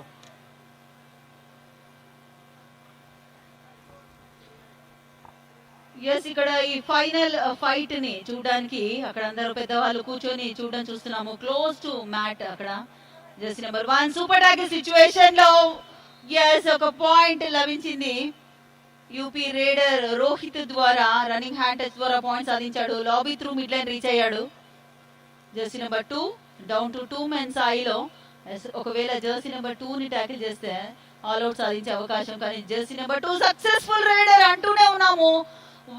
B: ఎస్ ఇక్కడ ఈ ఫైనల్ ఫైట్ ని చూడడానికి అక్కడ అందరూ పెద్దవాళ్ళు కూర్చొని చూస్తున్నాము. క్లోజ్ టు మ్యాట్ అక్కడ jersey number 1 super tackle situation లో ఎస్ ఒక పాయింట్ లభించింది. యూపీ రేడర్ రోహిత్ ద్వారా రన్నింగ్ హ్యాండ్ టచ్ ద్వారా పాయింట్ సాధించాడు. Lobby through mid line reach అయ్యాడు. Jersey number 2 down to 2 men సాయిలో. ఒకవేళ జెర్సీ నెంబర్ 2 ని ట్యాకిల్ చేస్తే ఆల్అౌట్ సాధించే అవకాశం, కానీ జెర్సీ నెంబర్ 2 సక్సెస్ఫుల్ రైడర్ అంటూనే ఉన్నాము.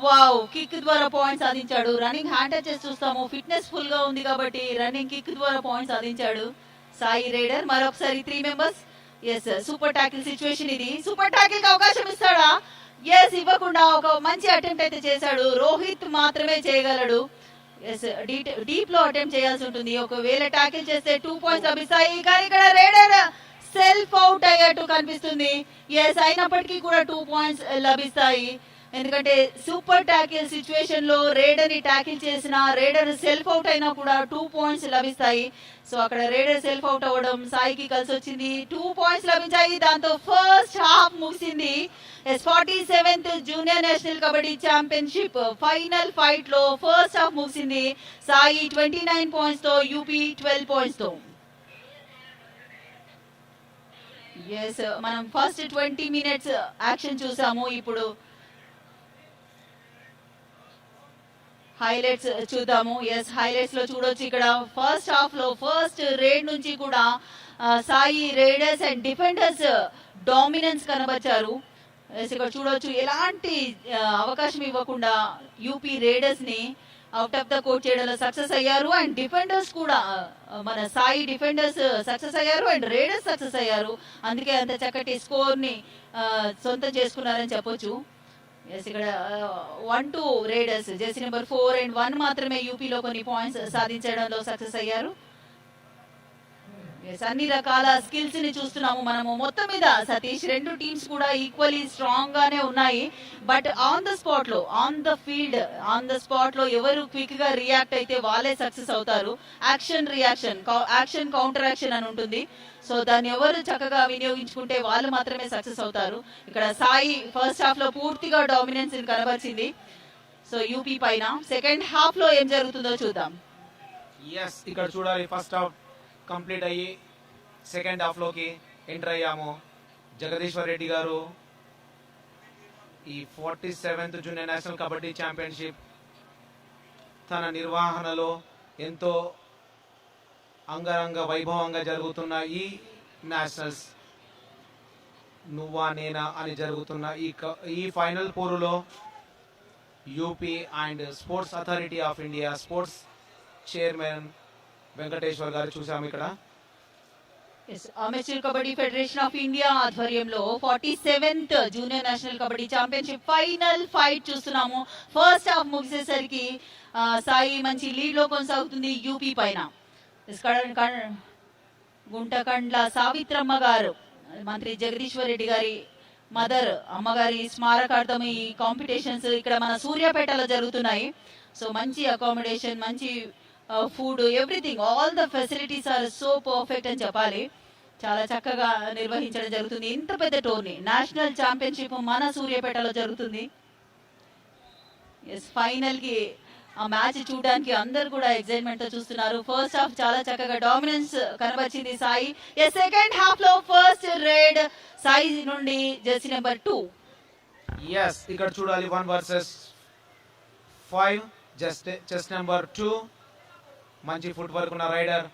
B: వావ్, కిక్ ద్వారా పాయింట్ సాధించాడు. రన్నింగ్ హ్యాండ్ టచెస్ చూస్తాము, ఫిట్నెస్ ఫుల్ గా ఉంది కాబట్టి రన్నింగ్ కిక్ ద్వారా పాయింట్ సాధించాడు సాయి రైడర్. మరొకసారి 3 members. Yes super tackle situation ఇది. సూపర్ టాకిల్ కి అవకాశం ఇస్తాడా? ఎస్, ఇవ్వకుండా ఒక మంచి అటెంప్ట్ అయితే చేశాడు. రోహిత్ మాత్రమే చేయగలడు. ఎస్, డీప్ లో అటెంప్ట్ చేయాల్సి ఉంటుంది. ఒకవేళ టాకిల్ చేస్తే 2 పాయింట్స్ లభిస్తాయి, కానీ ఇక్కడ రైడర్ సెల్ఫ్ అవుట్ అయ్యేట్టు కనిపిస్తుంది. ఎస్, అయినప్పటికీ కూడా 2 పాయింట్స్ లభిస్తాయి, ఎందుకంటే సూపర్ టాకిల్ సిచ్యువేషన్ లో రేడర్ ని టాకిల్ చేసిన రేడర్ సెల్ఫ్ అవుట్ అయినా కూడా 2 పాయింట్స్ లభిస్తాయి. సో అక్కడ రేడర్ సెల్ఫ్ అవుట్ అవ్వడం సాయికి కలిసి వచ్చింది. 2 పాయింట్స్ లభించాయి, దాంతో ఫస్ట్ హాఫ్ ముగిసింది. 47th junior national kabaddi championship final fight లో ఫస్ట్ హాఫ్ ముగిసింది. సాయి 29 పాయింట్స్ తో, యూపీ 12 పాయింట్స్ తో. ఎస్, మనం ఫస్ట్ 20 మినిట్స్ యాక్షన్ చూసాము. ఇప్పుడు హైలైట్స్ చూద్దాము. ఎస్, హైలైట్స్ లో చూడొచ్చు ఇక్కడ ఫస్ట్ హాఫ్ లో ఫస్ట్ రేడ్ నుంచి కూడా SAI raiders and defenders dominance కనబరిచారు. ఇక్కడ చూడొచ్చు ఎలాంటి అవకాశం ఇవ్వకుండా యూపీ రైడర్స్ ని అవుట్ ఆఫ్ ద కోర్ట్ చేయడంలో సక్సెస్ అయ్యారు. అండ్ డిఫెండర్స్ కూడా మన సాయి డిఫెండర్స్ సక్సెస్ అయ్యారు అండ్ రైడర్స్ సక్సెస్ అయ్యారు. అందుకే అంత చక్కటి స్కోర్ ని సొంతం చేసుకున్నారని చెప్పొచ్చు. ఎస్, ఇక్కడ 1-2 రైడర్స్ జెర్సీ నెంబర్ 4 అండ్ 1 మాత్రమే యూపీలో కొన్ని పాయింట్స్ సాధించడంలో సక్సెస్ అయ్యారు. అన్ని రకాల స్కిల్స్ ని చూస్తున్నాము మనము. మొత్తం మీద సతీష్ రెండు టీమ్స్ కూడా ఈక్వల్లీ స్ట్రాంగ్ గానే ఉన్నాయి. బట్ ఆన్ ద స్పాట్ లో, on the field, on the spot లో ఎవరు క్విక్ గా రియాక్ట్ అయితే వాళ్ళే సక్సెస్ అవుతారు. Action reaction, action counter action అని ఉంటుంది. సో దాన్ని ఎవరు చక్కగా వినియోగించుకుంటే వాళ్ళు మాత్రమే సక్సెస్ అవుతారు. ఇక్కడ సాయి ఫస్ట్ హాఫ్ లో పూర్తిగా డామినెన్స్ కనబరిచింది సో యూపీ పైన. సెకండ్ హాఫ్ లో ఏం జరుగుతుందో చూద్దాం.
A: ఎస్, ఇక్కడ చూడాలి. ఫస్ట్ హాఫ్ కంప్లీట్ అయ్యి సెకండ్ హాఫ్లోకి ఎంటర్ అయ్యాము. జగదీశ్వర్ రెడ్డి గారు ఈ 47th junior national kabaddi championship తన నిర్వహణలో ఎంతో అంగరంగ వైభవంగా జరుగుతున్న ఈ నేషనల్స్ నువ్వా నేనా అని జరుగుతున్న ఈ ఫైనల్ పోరులో UP and sports authority of India sports chairman Venkateshwar గారు చూసాము ఇక్కడ.
B: Amateur kabaddi federation of India ఆధ్వర్యంలో 47th junior national kabaddi championship final fight చూస్తున్నాము. ఫస్ట్ హాఫ్ ముగిసేసరికి సాయి మంచి లీడ్ లో కొనసాగుతుంది యూపీ పైన. గుంటకండ్ల సావిత్రమ్మ గారు మంత్రి జగదీశ్వర్ రెడ్డి గారి మదర్ అమ్మగారి స్మారకార్థం ఈ కాంపిటీషన్స్ ఇక్కడ మన సూర్యాపేటలో జరుగుతున్నాయి. సో మంచి అకామిడేషన్, మంచి food, everything, all the facilities are so perfect అని చెప్పాలి. చాలా చక్కగా నిర్వహించడం జరుగుతుంది. ఇంత పెద్ద టోర్నీ నేషనల్ ఛాంపియన్షిప్ మన సూర్యాపేటలో జరుగుతుంది. ఎస్, ఫైనల్ కి ఆ మ్యాచ్ చూడడానికి అందరు కూడా ఎక్సైట్మెంట్ తో చూస్తున్నారు. ఫస్ట్ హాఫ్ చాలా చక్కగా డామినెన్స్ కనబరిచింది సాయి. సెకండ్ హాఫ్ లో ఫస్ట్ రేడ్ సాయి నుండి జెర్సీ నెంబర్ 2.
A: ఎస్, ఇక్కడ చూడాలి 1 వర్సెస్ 5 చెస్ నెంబర్ 2. మంచి ఫుట్ వర్క్ ఉన్న రైడర్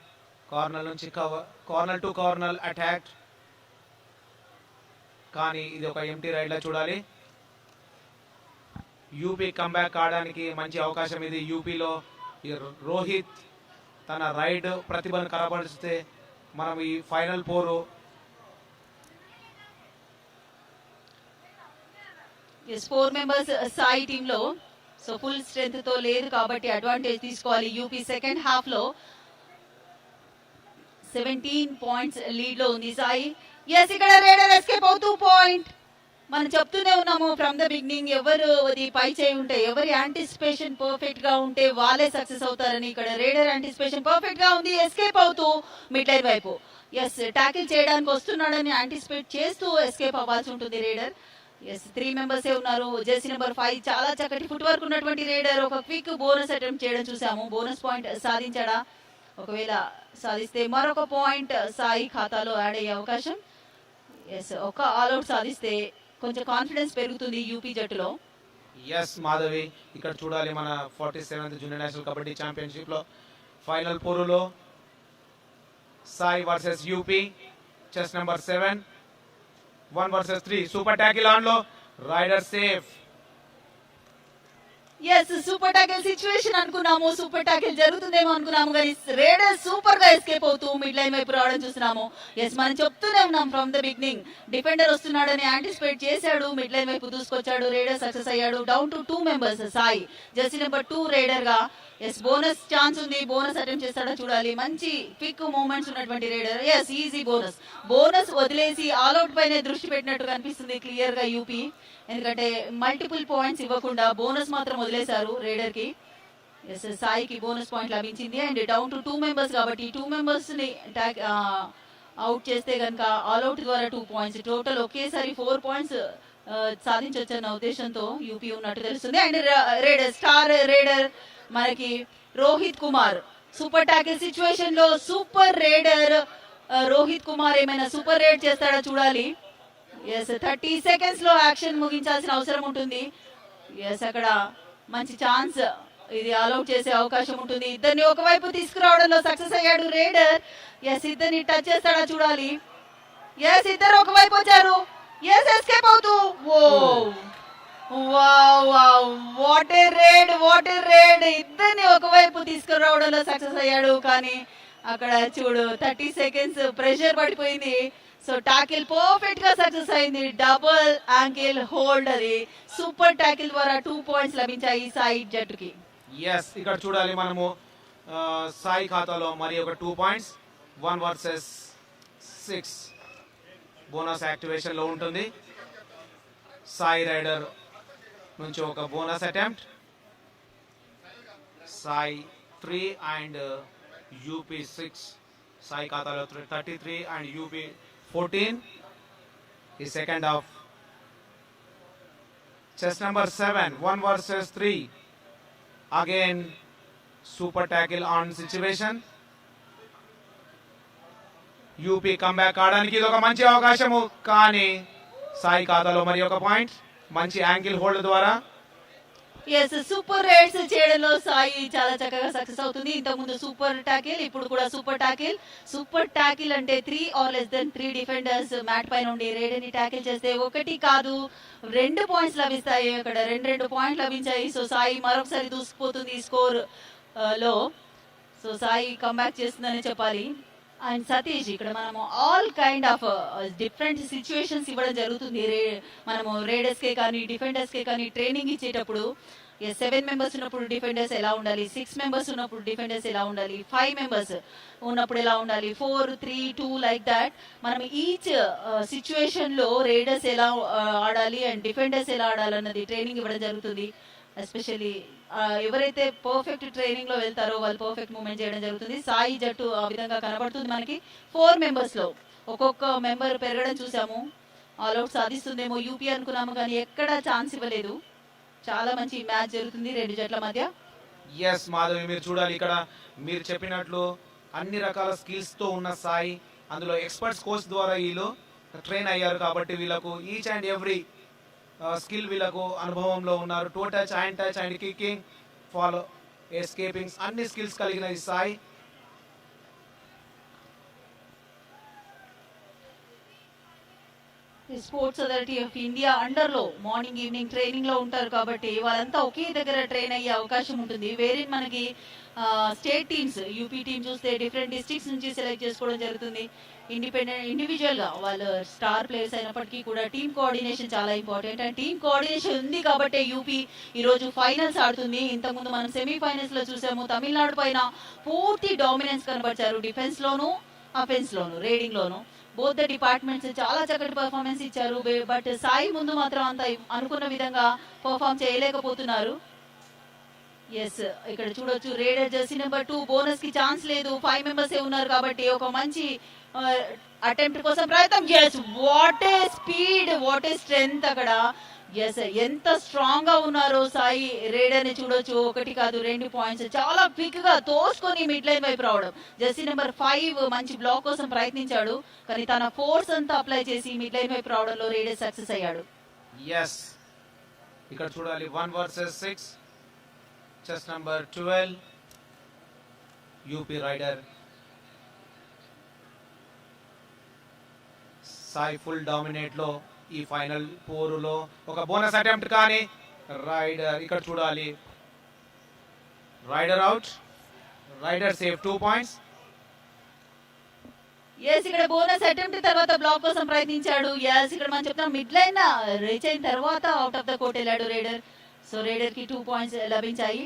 A: కార్నర్ నుంచి కార్నర్ టు కార్నర్ అటాక్, కానీ ఇది ఒక ఎంటీ రైడ్ లా చూడాలి. యూపీ కంబ్యాక్ ఆడడానికి మంచి అవకాశం ఇది. యూపీలో ఈ రోహిత్ తన రైడ్ ప్రతిభను కనబరిస్తే మనం ఈ ఫైనల్ పోరు
B: 4 మెంబర్స్ సాయి టీమ్ లో, సో ఫుల్ స్ట్రెంత్ తో లేదు కాబట్టి అడ్వాంటేజ్ తీసుకోవాలి. యూపీ సెకండ్ హాఫ్ లో 17 పాయింట్స్ లీడ్ లో ఉంది సాయి. ఎస్, ఇక్కడ రైడర్ ఎస్కేప్ అవుతూ పాయింట్. మనం చెప్తూనే ఉన్నాము ఫ్రమ్ ద బిగినింగ్, ఎవరు పై చేయి ఉంటే, ఎవరి యాంటిసిపేషన్ పర్ఫెక్ట్ గా ఉంటే వాళ్ళే సక్సెస్ అవుతారని. ఇక్కడ రైడర్ యాంటిసిపేషన్ పర్ఫెక్ట్ గా ఉంది, ఎస్కేప్ అవుతూ మిడ్ లైన్ వైపు. ఎస్, ట్యాకిల్ చేయడానికి వస్తున్నాడని యాంటిసిపేట్ చేస్తూ ఎస్కేప్ అవ్వాల్సి ఉంటుంది రైడర్. ఎస్, 3 మెంబర్సే ఉన్నారు. జెర్సీ నెంబర్ 5 చాలా చక్కటి ఫుట్ వర్క్ ఉన్నటువంటి రైడర్ ఒక క్విక్ బోనస్ అటెంప్ట్ చేయడం చూసాము. బోనస్ పాయింట్ సాధించడా? ఒకవేళ సాధిస్తే మరొక పాయింట్ సాయి ఖాతాలో యాడ్ అయ్యే అవకాశం. ఎస్, ఒక ఆల్అౌట్ సాధిస్తే కొంచెం కాన్ఫిడెన్స్ పెరుగుతుంది యూపీ జట్టులో.
A: ఎస్ మాధవి, ఇక్కడ చూడాలి మన 47th junior national kabaddi championship లో ఫైనల్ పోరులో SAI versus UP chest number 7. 1 versus 3 super tackle on లో raider safe.
B: Yes, super tackle situation అనుకున్నాము, సూపర్ టాకిల్ జరుగుతుందేమో అనుకున్నాము, కానీ రేడర్ సూపర్ గా ఎస్కేప్ అవుతూ మిడ్ లైన్ వైపు రావడం చూస్తున్నాము. ఎస్, మనం చెప్తూనే ఉన్నాం ఫ్రమ్ ద బిగినింగ్, డిఫెండర్ వస్తున్నాడని యాంటిసిపేట్ చేశాడు, మిడ్ లైన్ వైపు దూసుకొచ్చాడు, రేడర్ సక్సెస్ అయ్యాడు. Down to 2 members SAI, Jersey number 2 రేడర్ గా. ఎస్, బోనస్ ఛాన్స్ ఉంది, బోనస్ అటెంప్ట్ చేస్తాడో చూడాలి. మంచి క్విక్ మూమెంట్స్ ఉన్నటువంటి రేడర్. ఎస్, ఈజీ బోనస్ వదిలేసి ఆల్అౌట్ పైనే దృష్టి పెట్టినట్టు కనిపిస్తుంది క్లియర్ గా యూపీ. ఎందుకంటే మల్టిపుల్ పాయింట్స్ ఇవ్వకుండా బోనస్ మాత్రం వదిలేశారు రేడర్ కి. ఎస్, సాయికి బోనస్ పాయింట్ లభించింది. అండ్ డౌన్ టు 2 మెంబర్స్ కాబట్టి 2 మెంబర్స్ ని అవుట్ చేస్తే కనుక ఆల్అౌట్ ద్వారా 2 పాయింట్స్, టోటల్ ఒకేసారి 4 పాయింట్స్ సాధించవచ్చన్న ఉద్దేశంతో యూపీ ఉన్నట్టు తెలుస్తుంది. అండ్ రేడర్ స్టార్ రేడర్ మనకి Rohit Kumar super tackle situation లో సూపర్ రేడర్ రోహిత్ కుమార్ ఏమైనా సూపర్ రేడ్ చేస్తాడా చూడాలి. ఎస్, 30 సెకండ్స్ లో యాక్షన్ ముగించాల్సిన అవసరం ఉంటుంది. ఎస్, అక్కడ మంచి ఛాన్స్, ఇది ఆల్అౌట్ చేసే అవకాశం ఉంటుంది. ఇద్దరిని ఒకవైపు తీసుకురావడంలో సక్సెస్ అయ్యాడు రేడర్. ఎస్, ఇద్దరిని టచ్ చేస్తాడా చూడాలి. ఎస్, ఇద్దరు ఒకవైపు వచ్చారు. ఎస్, ఎస్కేప్ అవుతూ వాట్ ఏ రేడ్. ఇద్దరిని ఒకవైపు తీసుకురావడంలో సక్సెస్ అయ్యాడు, కానీ అక్కడ చూడు 30 సెకండ్స్ ప్రెషర్ పడిపోయింది. సో టాకిల్ పర్ఫెక్ట్ గా సక్సెస్ అయింది, డబుల్ యాంకిల్ హోల్డ్. అది సూపర్ టాకిల్ ద్వారా 2 పాయింట్స్ లభించాయి సాయి జట్టుకి.
A: ఎస్, ఇక్కడ చూడాలి మనము సాయి ఖాతాలో మరి ఒక 2 పాయింట్స్. 1 వర్సెస్ 6 బోనస్ యాక్టివేషన్ లో ఉంటుంది. సాయి రైడర్ నుంచి ఒక bonus attempt. Sai 3 and UP 6. Sai ఖాతాలో 33 అండ్ యూపీ 14. ఈ second half chess number 7 1 versus 3. Again super tackle on situation. UP comeback కావడానికి ఇది ఒక మంచి అవకాశము, కానీ సాయి ఖాతాలో మరి ఒక పాయింట్ మంచి యాంగిల్ హోల్డ్ ద్వారా.
B: ఎస్, సూపర్ రైడ్స్ చేయడంలో సాయి చాలా చక్కగా సక్సెస్ అవుతుంది. ఇంతకుముందు సూపర్ టాకిల్, ఇప్పుడు కూడా సూపర్ టాకిల్. సూపర్ టాకిల్ అంటే 3 or less than 3 defenders mat పైన ఉండి రేడర్ ని టాకిల్ చేస్తే 1 కాదు 2 పాయింట్స్ లభిస్తాయి. అక్కడ 2 పాయింట్లు లభించాయి. సో సాయి మరొకసారి దూసుకుపోతుంది ఈ స్కోర్ లో. సో సాయి కంబ్యాక్ చేస్తుందని చెప్పాలి. అండ్ సతీష్, ఇక్కడ మనము all kind of different situations ఇవ్వడం జరుగుతుంది. మనము రేడర్స్ కే కానీ డిఫెండర్స్ కే కానీ ట్రైనింగ్ ఇచ్చేటప్పుడు 7 మెంబర్స్ ఉన్నప్పుడు డిఫెండర్స్ ఎలా ఉండాలి, 6 మెంబర్స్ ఉన్నప్పుడు డిఫెండర్స్ ఎలా ఉండాలి, 5 మెంబర్స్ ఉన్నప్పుడు ఎలా ఉండాలి, 4, 3, 2 లైక్ దాట్ మనం ఈచ్ సిచ్యువేషన్ లో రేడర్స్ ఎలా ఆడాలి అండ్ డిఫెండర్స్ ఎలా ఆడాలన్నది ట్రైనింగ్ ఇవ్వడం జరుగుతుంది. ఎస్పెషల్లీ ఎవరైతే పర్ఫెక్ట్ ట్రైనింగ్ లో వెళ్తారో వాళ్ళు పర్ఫెక్ట్ మూవ్మెంట్ చేయడం జరుగుతుంది. సాయి జట్టు ఆ విధంగా కనబడుతుంది మనకి. 4 మెంబర్స్ లో ఒక్కొక్క మెంబర్ పెరగడం చూసాము. ఆల్అౌట్ సాధిస్తుందేమో యూపీ అనుకున్నాము, కానీ ఎక్కడ ఛాన్స్ ఇవ్వలేదు. చాలా మంచి మ్యాచ్ జరుగుతుంది 2 జట్ల మధ్య.
A: ఎస్ మాధవి, మీరు చూడాలి ఇక్కడ మీరు చెప్పినట్లు అన్ని రకాల స్కిల్స్ తో ఉన్న సాయి, అందులో ఎక్స్పర్ట్స్ కోచ్ ద్వారా వీళ్ళు ట్రైన్ అయ్యారు కాబట్టి వీళ్ళకు ఈచ్ అండ్ ఎవ్రీ స్కిల్ వీళ్ళకు అనుభవంలో ఉన్నారు. Toe touch, hand touch and kicking, follow, escapings అన్ని స్కిల్స్ కలిగిన ఈ SAI.
B: Sports authority of India under లో మార్నింగ్ ఈవినింగ్ ట్రైనింగ్ లో ఉంటారు కాబట్టి వాళ్ళంతా ఒకే దగ్గర ట్రైన్ అయ్యే అవకాశం ఉంటుంది. వేరే మనకి స్టేట్ టీమ్స్, యూపీ టీమ్ చూస్తే డిఫరెంట్ డిస్ట్రిక్ట్స్ నుంచి సెలెక్ట్ చేసుకోవడం జరుగుతుంది. ఇండివిజువల్ గా వాళ్ళు స్టార్ ప్లేయర్స్ అయినప్పటికీ కూడా టీమ్ కోఆర్డినేషన్ చాలా ఇంపార్టెంట్. అండ్ టీమ్ కోఆర్డినేషన్ ఉంది కాబట్టి యూపీ ఈ రోజు ఫైనల్స్ ఆడుతుంది. ఇంతకుముందు మనం సెమీఫైనల్స్ లో చూసాము, తమిళనాడు పైన పూర్తి డామినెన్స్ కనబరిచారు. డిఫెన్స్ లోను, అఫెన్స్ లోను, రేడింగ్ లోను బోత్ ద డిపార్ట్మెంట్స్ చాలా చక్కటి పర్ఫార్మెన్స్ ఇచ్చారు. బట్ సాయి ముందు మాత్రం అంత అనుకున్న విధంగా పర్ఫార్మ్ చేయలేకపోతున్నారు. ఎస్, ఇక్కడ చూడొచ్చు రేడర్ జెర్సీ నెంబర్ 2 బోనస్ కి ఛాన్స్ లేదు. 5 మెంబర్స్ ఉన్నారు కాబట్టి ఒక మంచి అటెంప్ట్ కోసం ప్రయత్నం. Yes, what a speed, what a strength అక్కడ. ఎస్, ఎంత స్ట్రాంగ్ గా ఉన్నారో సాయి రేడర్ ని చూడొచ్చు. 1 కాదు 2 పాయింట్స్ చాలా క్విక్ గా తోసుకొని మిడ్ లైన్ వైపు రావడం. జెర్సీ నెంబర్ 5 మంచి బ్లాక్ కోసం ప్రయత్నించాడు, కానీ తన ఫోర్స్ అంతా అప్లై చేసి మిడ్ లైన్ వైపు రావడంలో రేడర్ సక్సెస్ అయ్యాడు.
A: ఎస్, ఇక్కడ చూడాలి 1 versus 6, chest number 12, UP raider. SAI full dominate లో ఈ ఫైనల్ పోరులో ఒక బోనస్ అటెంప్ట్, కానీ రైడర్ ఇక్కడ చూడాలి raider out, raider save 2 points.
B: Yes, ఇక్కడ బోనస్ అటెంప్ట్ తర్వాత బ్లాక్ కోసం ప్రయత్నించాడు. ఎస్, ఇక్కడ మనం చెప్తాం మిడ్ లైన్ రీచ్ అయిన తర్వాత అవుట్ ఆఫ్ ద కోర్ట్ వెళ్ళాడు రేడర్. సో రేడర్ కి 2 points లభించాయి.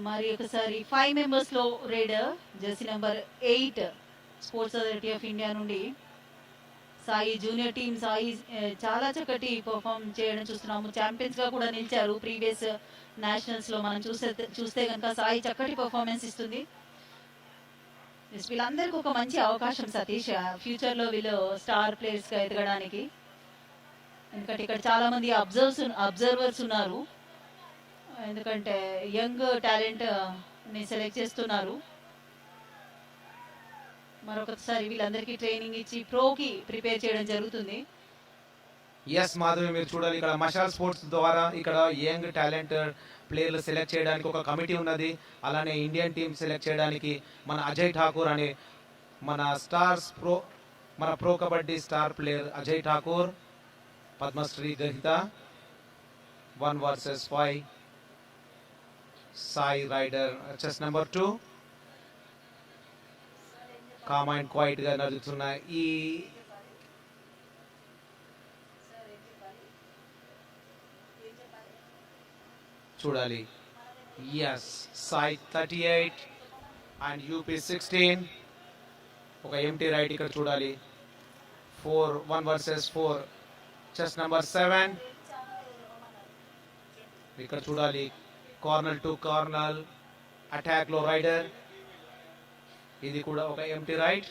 B: మరి ఒకసారి 5 మెంబర్స్ లో raider jersey number 8 sports authority of India నుండి సాయి జూనియర్ టీమ్. సాయి చాలా చక్కటి పర్ఫార్మ్ చేయడం చూస్తున్నాము. ఛాంపియన్స్ గా కూడా నిలిచారు ప్రీవియస్ నేషనల్స్ లో. మనం చూస్తే కనుక సాయి చక్కటి పర్ఫార్మెన్స్ ఇస్తుంది. వీళ్ళందరికీ ఒక మంచి అవకాశం సతీష్, ఫ్యూచర్ లో వీళ్ళు స్టార్ ప్లేయర్స్ గా ఎదగడానికి. ఎందుకంటే ఇక్కడ చాలా మంది అబ్జర్వర్స్ ఉన్నారు, ఎందుకంటే యంగ్ టాలెంట్ ని సెలెక్ట్ చేస్తున్నారు. మరొకసారి వీళ్ళందరికీ ట్రైనింగ్ ఇచ్చి ప్రోకి ప్రిపేర్ చేయడం జరుగుతుంది.
A: ఎస్ మాధవి, మీరు చూడాలి ఇక్కడ మషాల్ స్పోర్ట్స్ ద్వారా ఇక్కడ యంగ్ టాలెంట్ ప్లేయర్లు సెలెక్ట్ చేయడానికి ఒక కమిటీ ఉన్నది. అలానే ఇండియన్ టీమ్ సెలెక్ట్ చేయడానికి మన అజయ్ ఠాకూర్ అనే మన pro kabaddi star player Ajay Thakur, Padma Shri గ్రహీత. 1 versus 5, SAI raider chest number 2. Calm and quiet గా నడుస్తున్న ఈ చూడాలి. Yes, SAI 38 and UP 16. ఒక ఎంటీ రైట్ ఇక్కడ చూడాలి. 1 versus 4, చెస్ నెంబర్ 7. ఇక్కడ చూడాలి కార్నర్ టు కార్నర్ అటాక్ లో రైడర్, ఇది కూడా ఒక empty right.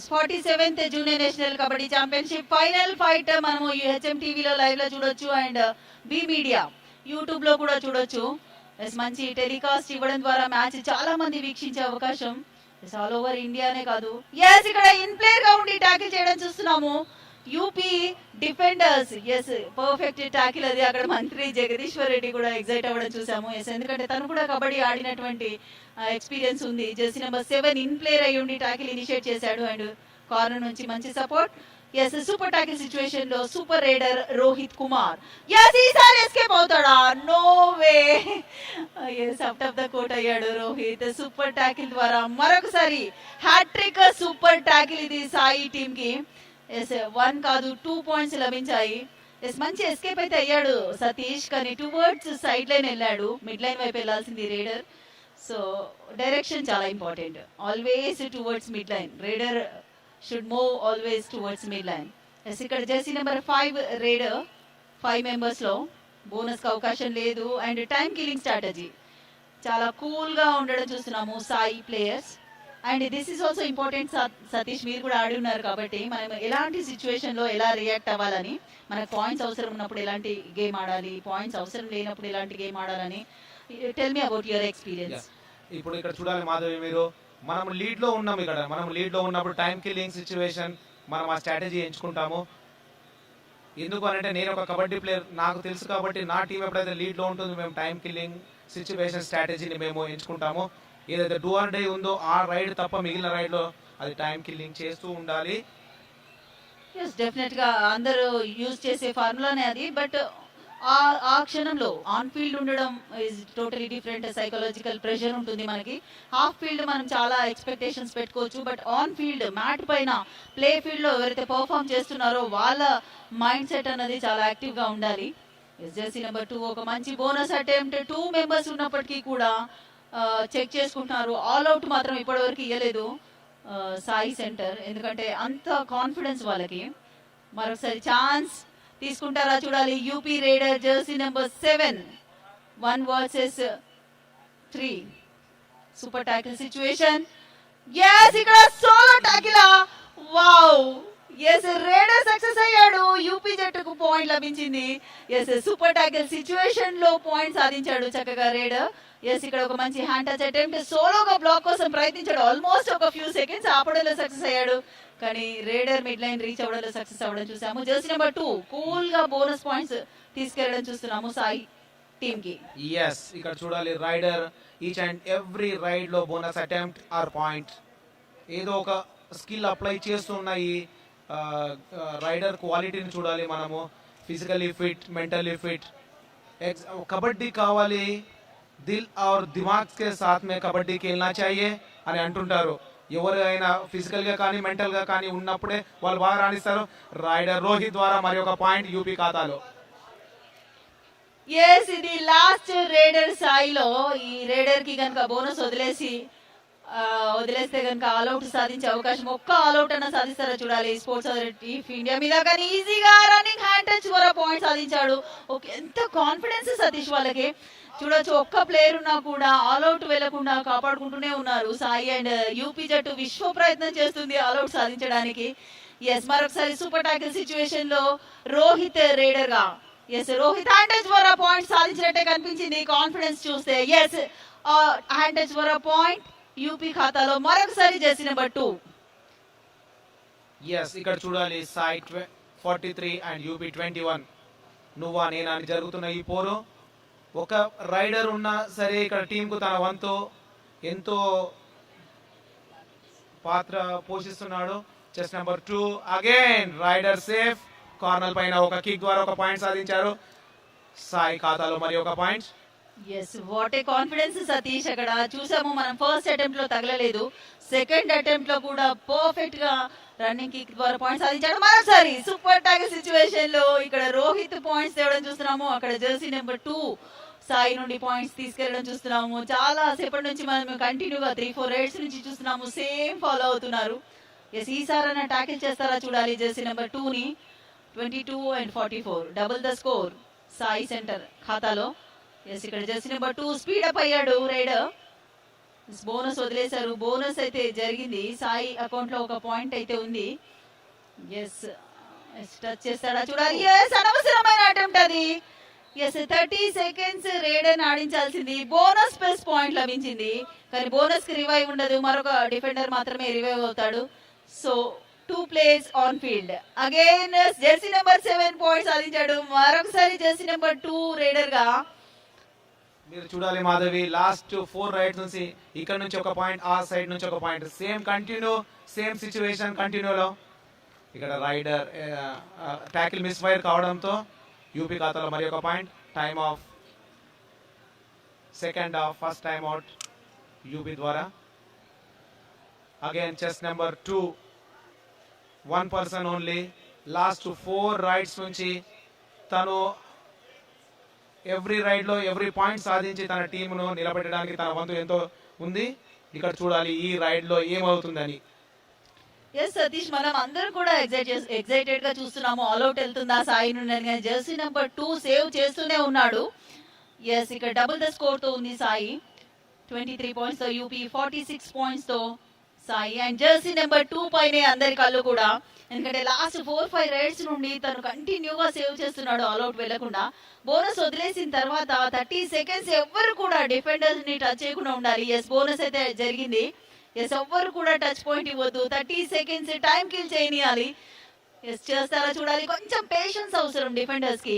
B: 47th junior national kabaddi championship final fight మనము యూహెచ్ఎం టీవీలో లైవ్ లో చూడొచ్చు అండ్ బి మీడియా యూట్యూబ్ లో కూడా చూడొచ్చు. మంచి టెలికాస్ట్ ఇవ్వడం ద్వారా మ్యాచ్ చాలా మంది వీక్షించే అవకాశం ఆల్ ఓవర్ ఇండియానే కాదు. ఎస్ ఇక్కడ ఇన్ ప్లేయర్ గా ఉండి ట్యాకిల్ చేయడం చూస్తున్నాము UP defenders. Yes perfect tackle అది. అక్కడ మంత్రి జగదీశ్వర్ రెడ్డి కూడా ఎగ్జైట్ అవ్వడం చూసాము. ఎస్ ఎందుకంటే తను కూడా కబడ్డీ ఆడినటువంటి ఎక్స్పీరియన్స్ ఉంది. జెర్సీ నెంబర్ 7 ఇన్ ప్లేయర్ అయ్యి ఉండి ట్యాకిల్ ఇనిషియేట్ చేశాడు అండ్ కార్నర్ నుంచి మంచి support. Yes super tackle situation లో super raider Rohit Kumar. Yes ఈసారి ఎస్కేప్ అవుతాడా? No way. Yes out of the court అయ్యాడు రోహిత్. సూపర్ ట్యాకిల్ ద్వారా మరొకసారి హ్యాట్రిక్ సూపర్ ట్యాకిల్ ఇది సాయి టీమ్ కి. ఎస్ 1 కాదు 2 పాయింట్స్ లభించాయి. ఎస్ మంచి ఎస్కేప్ అయితే అయ్యాడు సతీష్, కానీ టువర్డ్స్ సైడ్ లైన్ వెళ్ళాడు. మిడ్ లైన్ వైపు వెళ్ళాల్సింది రైడర్. సో డైరెక్షన్ చాలా important. Always towards midline. Raider should move always towards midline. Yes ఇక్కడ జెర్సీ నెంబర్ 5 రైడర్ 5 మెంబర్స్ లో బోనస్ కి అవకాశం లేదు అండ్ టైం కిల్లింగ్ స్ట్రాటజీ చాలా కూల్ గా ఉండడం చూస్తున్నాము SAI players. And this is also important. Satish మీరు కూడా ఆడి ఉన్నారు కాబట్టి మనం ఎలాంటి సిచ్యువేషన్ లో ఎలా రియాక్ట్ అవ్వాలని, మనకు పాయింట్స్ అవసరం ఉన్నప్పుడు ఎలాంటి గేమ్ ఆడాలి, పాయింట్స్ అవసరం లేనప్పుడు ఎలాంటి గేమ్ ఆడాలని. Tell me about your experience.
A: ఇప్పుడు ఇక్కడ చూడాలి మాధవి, మీరు మనం లీడ్ లో ఉన్నాం. ఇక్కడ మనం లీడ్ లో ఉన్నప్పుడు టైం కిల్లింగ్ సిచ్యువేషన్ మనం ఆ స్ట్రాటజీ ఎంచుకుంటాము. ఎందుకు అంటే నేను ఒక కబడ్డీ ప్లేయర్, నాకు తెలుసు కాబట్టి నా టీం ఎప్పుడైతే లీడ్ లో ఉంటుంది మేము టైం కిల్లింగ్ సిచ్యువేషన్ స్ట్రాటజీని మేము ఎంచుకుంటాము. ఏదైతే డూ ఆర్ డై ఉందో ఆ రైడ్ తప్ప మిగిలిన రైడ్ లో అది టైం కిల్లింగ్ చేస్తూ ఉండాలి.
B: ఎస్ డెఫినెట్ గా అందరూ యూజ్ చేసే ఫార్ములానే అది. బట్ ఆ క్షణంలో ఆన్ ఫీల్డ్ ఉండడం is totally different. Psychological pressure ఉంటుంది మనకి. హాఫ్ ఫీల్డ్ మనం చాలా ఎక్స్పెక్టేషన్స్ పెట్టుకోవచ్చు, బట్ ఆన్ ఫీల్డ్ మ్యాట్ పైన ప్లే ఫీల్డ్ లో ఎవరైతే పర్ఫామ్ చేస్తున్నారో వాళ్ళ మైండ్ సెట్ అనేది చాలా యాక్టివ్ గా ఉండాలి. జెర్సీ నెంబర్ 2 ఒక మంచి బోనస్ అటెంప్ట్. 2 మెంబర్స్ ఉన్నప్పటికీ కూడా చెక్ చేసుకుంటున్నారు. ఆల్ అవుట్ మాత్రం ఇప్పటివరకు ఇవ్వలేదు సాయి సెంటర్, ఎందుకంటే అంత కాన్ఫిడెన్స్ వాళ్ళకి. మరొకసారి ఛాన్స్ తీసుకుంటారా చూడాలి. UP raider jersey number 7 1 versus 3 super tackle situation. Yes ఇక్కడ solo tackle. Wow. Yes raider success అయ్యాడు. యూపీ జట్టుకు పాయింట్ లభించింది. ఎస్ సూపర్ ట్యాకిల్ సిచ్యువేషన్ లో పాయింట్ సాధించాడు చక్కగా రైడర్. ఎస్ ఇక్కడ ఒక మంచి హ్యాండ్ టచ్ అటెంప్ట్. సోలోగా బ్లాక్ కోసం ప్రయత్నించాడు. ఆల్మోస్ట్ ఒక ఫ్యూ సెకండ్స్ ఆపడంలో సక్సెస్ అయ్యాడు, కానీ రైడర్ మిడ్ లైన్ రీచ్ అవ్వడంలో సక్సెస్ అవ్వడం చూసాము. జెర్సీ నెంబర్ 2 కూల్ గా బోనస్ పాయింట్స్ తీసుకెళ్లడం చూస్తున్నాము సాయి టీమ్ కి.
A: ఎస్ ఇక్కడ చూడాలి raider each and every raid లో బోనస్ అటెంప్ట్ ఆర్ పాయింట్ ఏదో ఒక స్కిల్ అప్లై చేస్తున్నాయి. రైడర్ క్వాలిటీని చూడాలి మనము. Physically fit, mentally fit. Kabaddi కావాలి, దిల్ और दिमाग के साथ में కబడ్డీ खेलना चाहिए అని అంటుంటారు. ఎవరైనా ఫిజికల్ గా కానీ మెంటల్ గా కానీ ఉన్నప్పుడే వాళ్ళు బాగా రాణిస్తారు. రైడర్ రోహిత్ ద్వారా మరి ఒక పాయింట్ యూపీ ఖాతాలో.
B: ఎస్ ఇది లాస్ట్ రైడర్ సాయిలో. ఈ రైడర్ కి కనుక బోనస్ వదిలేస్తే కనుక ఆల్అౌట్ సాధించే అవకాశం, ఒక్క ఆల్అౌట్ అన్న సాధిస్తారా చూడాలి స్పోర్ట్స్ అథారిటీ ఆఫ్ ఇండియా మీద. కానీ ఈజీగా రన్నింగ్ హ్యాండ్ టచ్ ద్వారా పాయింట్ సాధించాడు. ఎంత కాన్ఫిడెన్స్ సతీష్ వాళ్ళకి. చూడొచ్చు ఒక్క ప్లేయర్ ఉన్నా కూడా ఆల్అౌట్ వెళ్లకుండా కాపాడుకుంటూనే ఉన్నారు సాయి. అండ్ యూపీ జట్టు విశ్వ ప్రయత్నం చేస్తుంది ఆల్అౌట్ సాధించడానికి. ఎస్ మరొకసారి సూపర్ ట్యాకిల్ సిచ్యువేషన్ లో రోహిత్ రైడర్ గా. ఎస్ రోహిత్ హ్యాండ్ టచ్ ద్వారా పాయింట్ సాధించినట్టే కనిపించింది కాన్ఫిడెన్స్ చూస్తే. ఎస్ హ్యాండ్ టచ్ ద్వారా పాయింట్ యూపీ ఖాతాలో. మరొకసారి జెర్సీ నెంబర్ 2.
A: ఎస్ ఇక్కడ చూడాలి సాయి 43 అండ్ యూపీ 21. నువ్వా నేనా అని జరుగుతున్న ఈ పోరు. ఒక రైడర్ ఉన్నా సరే ఇక్కడ టీంకు తన వంతు ఎంతో పాత్ర పోషిస్తున్నాడు. Chest number 2 again raider safe. Corner పైన ఒక కిక్ ద్వారా ఒక పాయింట్ సాధించారు. సాయి ఖాతాలో మరి ఒక point.
B: Yes what a confidence Satish. అక్కడ చూసాము మనం ఫస్ట్ అటెంప్ట్ లో తగలలేదు, సెకండ్ అటెంప్ట్ లో కూడా పర్ఫెక్ట్ గా రన్నింగ్ కిక్ ద్వారా పాయింట్ సాధించాడు. మరోసారి సూపర్ ట్యాకిల్ సిచ్యువేషన్ లో ఇక్కడ రోహిత్ పాయింట్స్ తేవడం చూస్తున్నాము. అక్కడ జెర్సీ నెంబర్ 2 సాయి నుండి పాయింట్స్ తీసుకెళ్లడం చూస్తున్నాము. చాలా సేపటి నుంచి మనం కంటిన్యూగా 3-4 రైడ్స్ నుంచి చూస్తున్నాము, సేమ్ ఫాలో అవుతున్నారు. ఎస్ ఈసారైనా ట్యాకిల్ చేస్తారా చూడాలి జెర్సీ నెంబర్ 2 ని. 22 and 44 double the score Sai centre ఖాతాలో. ఎస్ ఇక్కడ జెర్సీ నెంబర్ 2 స్పీడ్ అప్ అయ్యాడు రైడర్. బోనస్ వదిలేశారు, బోనస్ అయితే జరిగింది. సాయి అకౌంట్ లో ఒక పాయింట్ అయితే ఉంది. ఎస్ టచ్ చేస్తాడా చూడాలి. ఎస్ అనవసరమైన అటెంప్ట్ అది. ఎస్ 30 సెకండ్స్ రేడన్ ఆడించాల్సింది, బోనస్ ప్లస్ పాయింట్ లభించింది. కానీ బోనస్ కి రివైవ్ ఉండదు, మరొక డిఫెండర్ మాత్రమే రివైవ్ అవుతాడు. So 2 players on field. Again Jersey number 7 points సాధించాడు. మరొకసారి జెర్సీ నెంబర్ 2 రేడర్ గా.
A: మీరు చూడాలి మాధవి, లాస్ట్ 4 రైడ్స్ నుంచి ఇక్కడ నుంచి ఒక పాయింట్, ఆ సైడ్ నుంచి ఒక point, same continue, same situation కంటిన్యూలో. ఇక్కడ రైడర్ ట్యాకిల్ మిస్ ఫైర్ కావడంతో యూపీ ఖాతాలో మరి ఒక point. Time of second half, first time out UP ద్వారా. Again chest number 2, 1 person only. Last 4 raids నుంచి తను ఎవ్రీ రైడ్ లో ఎవ్రీ పాయింట్ సాధించి తన టీమును నిలబెట్టడానికి తన వంతు ఎంతో ఉంది. ఇక్కడ చూడాలి ఈ రైడ్ లో ఏమవుతుందని.
B: ఎస్ సతీష్, మనం అందరం కూడా ఎక్సైటెడ్ గా చూస్తున్నాము. ఆల్అౌట్ వెళ్తుందా సాయి నుండి అని. జెర్సీ నెంబర్ 2 సేవ్ చేస్తూనే ఉన్నాడు. ఎస్, ఇక్కడ డబుల్ ద స్కోర్ తో ఉంది సాయి. 23 పాయింట్స్ తో యూపీ, 46 పాయింట్స్ తో సాయి. అండ్ జెర్సీ నెంబర్ 2 పైనే అందరి కళ్ళు కూడా, ఎందుకంటే లాస్ట్ 4-5 రైడ్స్ నుండి తను కంటిన్యూగా సేవ్ చేస్తున్నాడు ఆల్అౌట్ వెళ్లకుండా. బోనస్ వదిలేసిన తర్వాత 30 సెకండ్స్ ఎవ్వరు కూడా డిఫెండర్స్ ని టచ్ చేయకుండా ఉండాలి. ఎస్, బోనస్ అయితే జరిగింది. ఎస్, ఎవ్వరు కూడా టచ్ పాయింట్ ఇవ్వద్దు. 30 సెకండ్స్ టైం కిల్ చేయనియాలి. ఎస్, చేస్తారా చూడాలి. కొంచెం పేషెన్స్ అవసరం డిఫెండర్స్ కి.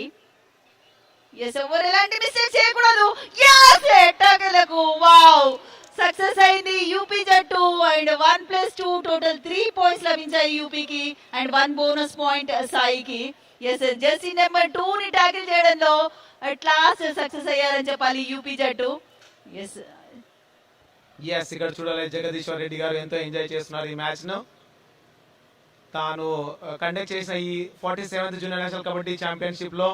B: ఎస్, ఎవరు ఎలాంటి మిస్టేక్ చేయకూడదు. ఎస్, ఎట్టాకలకు వావ్, సక్సెస్ అయింది యూపీ జట్టు. అండ్ 1+2 టోటల్ 3 పాయింట్స్ లభించాయి యూపీకి అండ్ 1 బోనస్ పాయింట్ సాయికి. ఎస్, జెర్సీ నెంబర్ 2 ని టాకిల్ చేయడంలో అట్ లాస్ట్ సక్సెస్ అయ్యారని చెప్పాలి యూపీ జట్టు. ఎస్
A: ఎస్, ఇక్కడ చూడాలి జగదీశ్వర్ రెడ్డి గారు ఎంతో ఎంజాయ్ చేస్తున్నారు ఈ మ్యాచ్ ను. తాను కండక్ట్ చేసిన ఈ 47th junior national kabaddi championship లో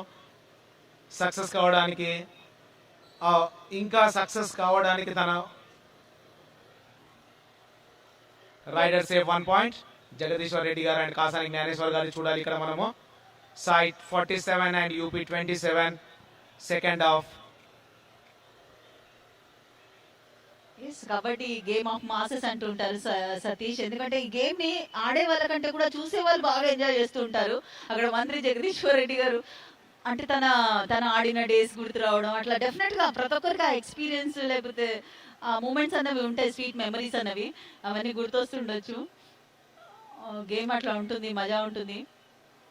A: సక్సెస్ కావడానికి, ఇంకా సక్సెస్ కావడానికి తన raider save 1 point. Jagadeeshwar Reddy garu and Kasani Gnaneshwar garu చూడాలి ఇక్కడ మనము. SAI 47 and UP 27 second half.
B: Kabaddi game of masses అంటుంటారు సతీష్, ఎందుకంటే ఈ గేమ్ ని ఆడే వాళ్ళకంటే కూడా చూసే వాళ్ళు బాగా ఎంజాయ్ చేస్తూ ఉంటారు. అక్కడ మంత్రి జగదీశ్వర్ రెడ్డి గారు అంటే తన ఆడిన డేస్ గుర్తు రావడం, అట్లా డెఫినెట్ గా ప్రతి ఒక్కరికి ఆ ఎక్స్పీరియన్స్ లేకపోతే ఆ మూమెంట్స్ అన్నవి ఉంటాయి, స్వీట్ మెమరీస్ అన్నవి, అవన్నీ గుర్తొస్తుండొచ్చు. గేమ్ అట్లా ఉంటుంది, మజా ఉంటుంది.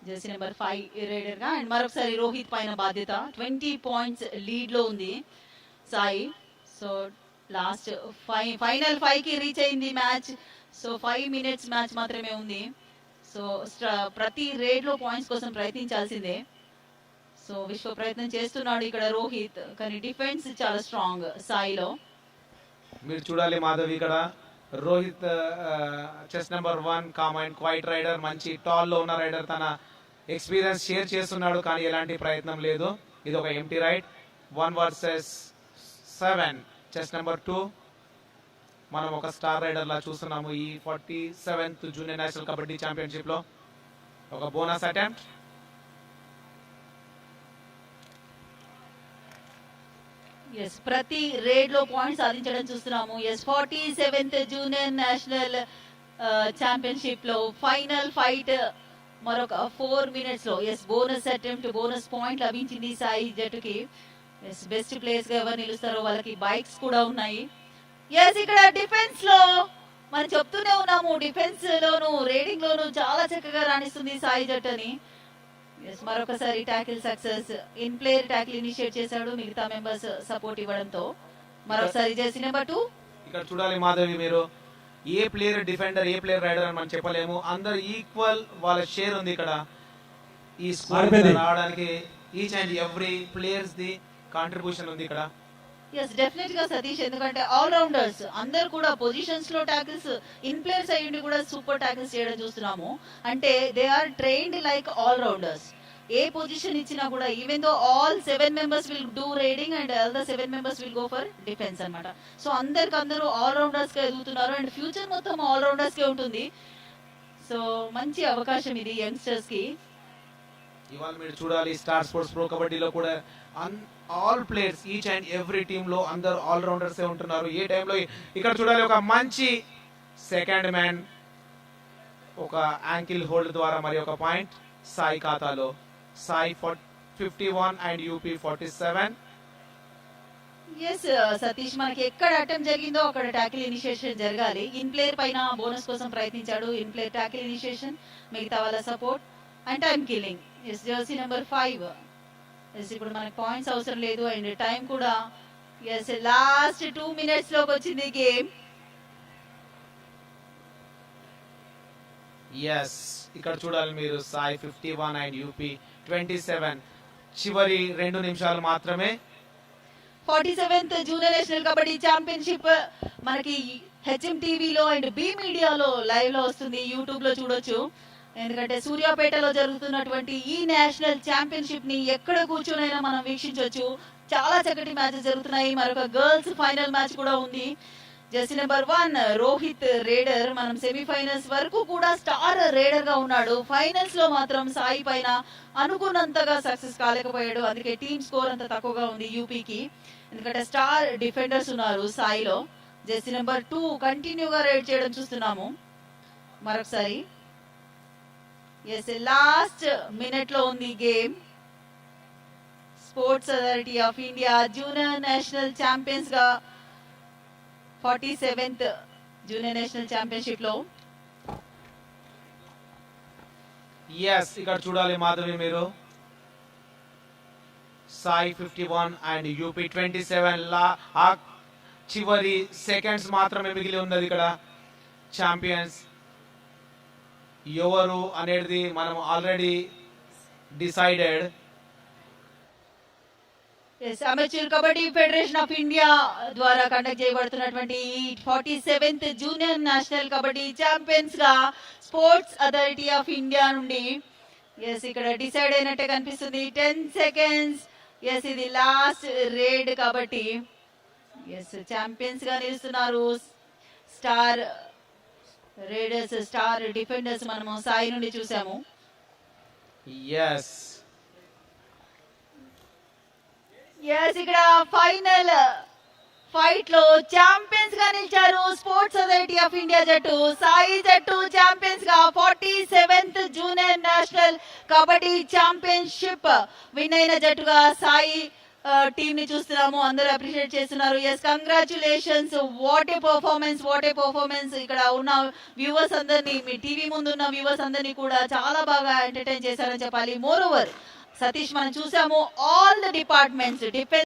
B: జెర్సీ నెంబర్ 5 రైడర్ గా. అండ్ మరొకసారి రోహిత్ పైన బాధ్యత. 20 పాయింట్స్ లీడ్ లో ఉంది సాయి. సో లాస్ట్ ఫైనల్ 5 కి రీచ్ అయింది మ్యాచ్. సో 5 మినిట్స్ మ్యాచ్ మాత్రమే ఉంది. సో ప్రతి రేడ్ లో పాయింట్స్ కోసం ప్రయత్నించాల్సిందే. సో విశ్వ ప్రయత్నం చేస్తున్నాడు ఇక్కడ రోహిత్, కానీ డిఫెన్స్ చాలా స్ట్రాంగ్ సాయిలో.
A: మీరు చూడాలి మాధవి, ఇక్కడ Rohit chest number 1 calm and quiet raider, మంచి టాల్ లో ఉన్న రైడర్, తన ఎక్స్పీరియన్స్ షేర్ చేస్తున్నాడు కానీ ఎలాంటి ప్రయత్నం లేదు. ఇది ఒక empty raid. 1 versus 7 chest number 2. మనం ఒక స్టార్ రైడర్ లా చూస్తున్నాము ఈ 47th junior national kabaddi championship లో. ఒక బోనస్ అటెంప్ట్.
B: ఎస్, ప్రతి రేడ్ లో పాయింట్స్ సాధించడం చూస్తున్నాము. Yes, 47th junior national championship లో ఫైనల్ ఫైట్ మరొక 4 మినిట్స్ లో. Yes, bonus attempt, bonus point లభించింది సాయి జట్టుకి. ఎస్, బెస్ట్ ప్లేయర్స్ గా ఎవరు నిలుస్తారో వాళ్ళకి బైక్స్ కూడా ఉన్నాయి. ఎస్, ఇక్కడ డిఫెన్స్ లో మనం చెప్తూనే ఉన్నాము, డిఫెన్స్ లోను రేడింగ్ లోను చాలా చక్కగా రాణిస్తుంది సాయి జట్టు అని. ఎస్, మరొకసారి tackle success. In player tackle initiate చేశాడు, మిగతా మెంబర్స్ సపోర్ట్ ఇవ్వడంతో. మరొకసారి జెర్సీ నెంబర్ 2.
A: ఇక్కడ చూడాలి మాధవి, మీరు ఏ ప్లేయర్ డిఫెండర్, ఏ ప్లేయర్ రైడర్ అని మనం చెప్పలేము. అందరు ఈక్వల్ వాళ్ళ షేర్ ఉంది ఇక్కడ ఈ స్కోర్ రావడానికి. Each and every players the contribution ఉంది ఇక్కడ.
B: ఎస్, డెఫినెట్ గా సతీష్, ఎందుకంటే ఆల్ రౌండర్స్ అందరు కూడా పొజిషన్స్ లో టాకిల్స్, ఇన్ ప్లేయర్స్ అయ్యిండి కూడా సూపర్ టాకిల్స్ చేయడం చూస్తున్నాము. అంటే they are trained like all rounders. ఏ పొజిషన్ ఇచ్చినా కూడా, even though all 7 members will do raiding and all the 7 members will go for defence అన్నమాట. సో అందరు ఆల్ రౌండర్స్ గా ఎదుగుతున్నారు అండ్ ఫ్యూచర్ మొత్తం ఆల్ రౌండర్స్ కే ఉంటుంది. సో మంచి అవకాశం ఇది యంగ్స్టర్స్ కి.
A: ఇవాళ మీరు చూడాలి స్టార్ స్పోర్ట్స్ ప్రో కబడ్డీలో కూడా all players, each and every team లో అందరు ఆల్ రౌండర్స్ ఉంటున్నారు. ఏ టైంలో ఇక్కడ చూడాలి ఒక మంచి సెకండ్ మ్యాన్, ఒక యాంకిల్ హోల్డ్ ద్వారా మరి ఒక పాయింట్ సాయి ఖాతాలో. Sai 51 and UP 47.
B: Yes Satish, మనకి ఎక్కడ అటెంప్ట్ జరిగిందో అక్కడ ట్యాకిల్ ఇనిషియేషన్ జరగాలి. ఇన్ ప్లేయర్ పైన బోనస్ కోసం ప్రయత్నించాడు. ఇన్ ప్లేయర్ ట్యాకిల్ ఇనిషియేషన్, మిగతా వాళ్ళ support and time killing. Yes, jersey number 5. Yes, ఇప్పుడు మనకి పాయింట్స్ అవసరం లేదు అండ్ టైం కూడా ఎస్ లాస్ట్ 2 minutes లోకి వచ్చింది గేమ్.
A: ఎస్, ఇక్కడ చూడాలి మీరు సాయి 51 అండ్ UP 27. చివరి 2 నిమిషాలు మాత్రమే.
B: 47th junior national kabaddi championship మనకి హెచ్ఎం టీవీలో అండ్ బి మీడియాలో లైవ్ లో వస్తుంది. యూట్యూబ్ లో చూడొచ్చు. ఎందుకంటే సూర్యాపేటలో జరుగుతున్నటువంటి ఈ నేషనల్ ఛాంపియన్షిప్ ని ఎక్కడ కూర్చొనైనా మనం వీక్షించవచ్చు. చాలా చక్కటి మ్యాచెస్ జరుగుతున్నాయి. మరొక గర్ల్స్ ఫైనల్ మ్యాచ్ కూడా ఉంది. జెర్సీ నెంబర్ 1 రోహిత్ రేడర్ మనం సెమీఫైనల్స్ వరకు కూడా స్టార్ రేడర్ గా ఉన్నాడు. ఫైనల్స్ లో మాత్రం సాయి పైన అనుకున్నంతగా సక్సెస్ కాలేకపోయాడు. అందుకే టీమ్ స్కోర్ అంత తక్కువగా ఉంది యూపీకి. ఎందుకంటే స్టార్ డిఫెండర్స్ ఉన్నారు సాయిలో. జెర్సీ నెంబర్ 2 కంటిన్యూగా రైడ్ చేయడం చూస్తున్నాము. మరొకసారి ఎస్, లాస్ట్ మినిట్ లో ఉంది game. Sports authority of India junior national champions గా 47th జూనియర్ నేషనల్ ఛాంపియన్షిప్ లో.
A: ఎస్, ఇక్కడ చూడాలి మాధవి మీరు సాయి 51 అండ్ UP 27 ఆ చివరి సెకండ్స్ మాత్రమే మిగిలి ఉన్నది. ఇక్కడ ఛాంపియన్స్ ఎవరు అనేది మనం already decided.
B: Amateur kabaddi federation of India ద్వారా కండక్ట్ చేయబడుతున్నటువంటి 47th junior national kabaddi champions గా స్పోర్ట్స్ అథారిటీ ఆఫ్ ఇండియా నుండి ఎస్ ఇక్కడ డిసైడ్ అయినట్టే కనిపిస్తుంది. 10 seconds. ఎస్, ఇది లాస్ట్ రేడ్ కాబట్టి ఎస్ ఛాంపియన్స్ గా నిలుస్తున్నారు స్టార్ రేడర్స్, స్టార్ డిఫెండర్స్. మనము సాయి నుండి చూసాము.
A: ఎస్
B: ఎస్, ఇక్కడ ఫైనల్ ఫైట్ లో ఛాంపియన్స్ గా నిలిచారు స్పోర్ట్స్ అథారిటీ ఆఫ్ ఇండియా జట్టు. సాయి జట్టు ఛాంపియన్స్ గా 47th junior national kabaddi championship win అయిన జట్టుగా సాయి టీమ్ ని చూస్తున్నాము. అందరూ అప్రిషియేట్ చేస్తున్నారు. Yes, congratulations. What a performance, what a performance. ఇక్కడ ఉన్న వ్యూవర్స్ అందరినీ, మీ టీవీ ముందు ఉన్న వ్యూవర్స్ అందరినీ కూడా చాలా బాగా ఎంటర్టైన్ చేశారని చెప్పాలి. మోర్ ఓవర్ సతీష్, మనం చూసాము ఆల్ ద డిపార్ట్మెంట్స్, డిఫెన్స్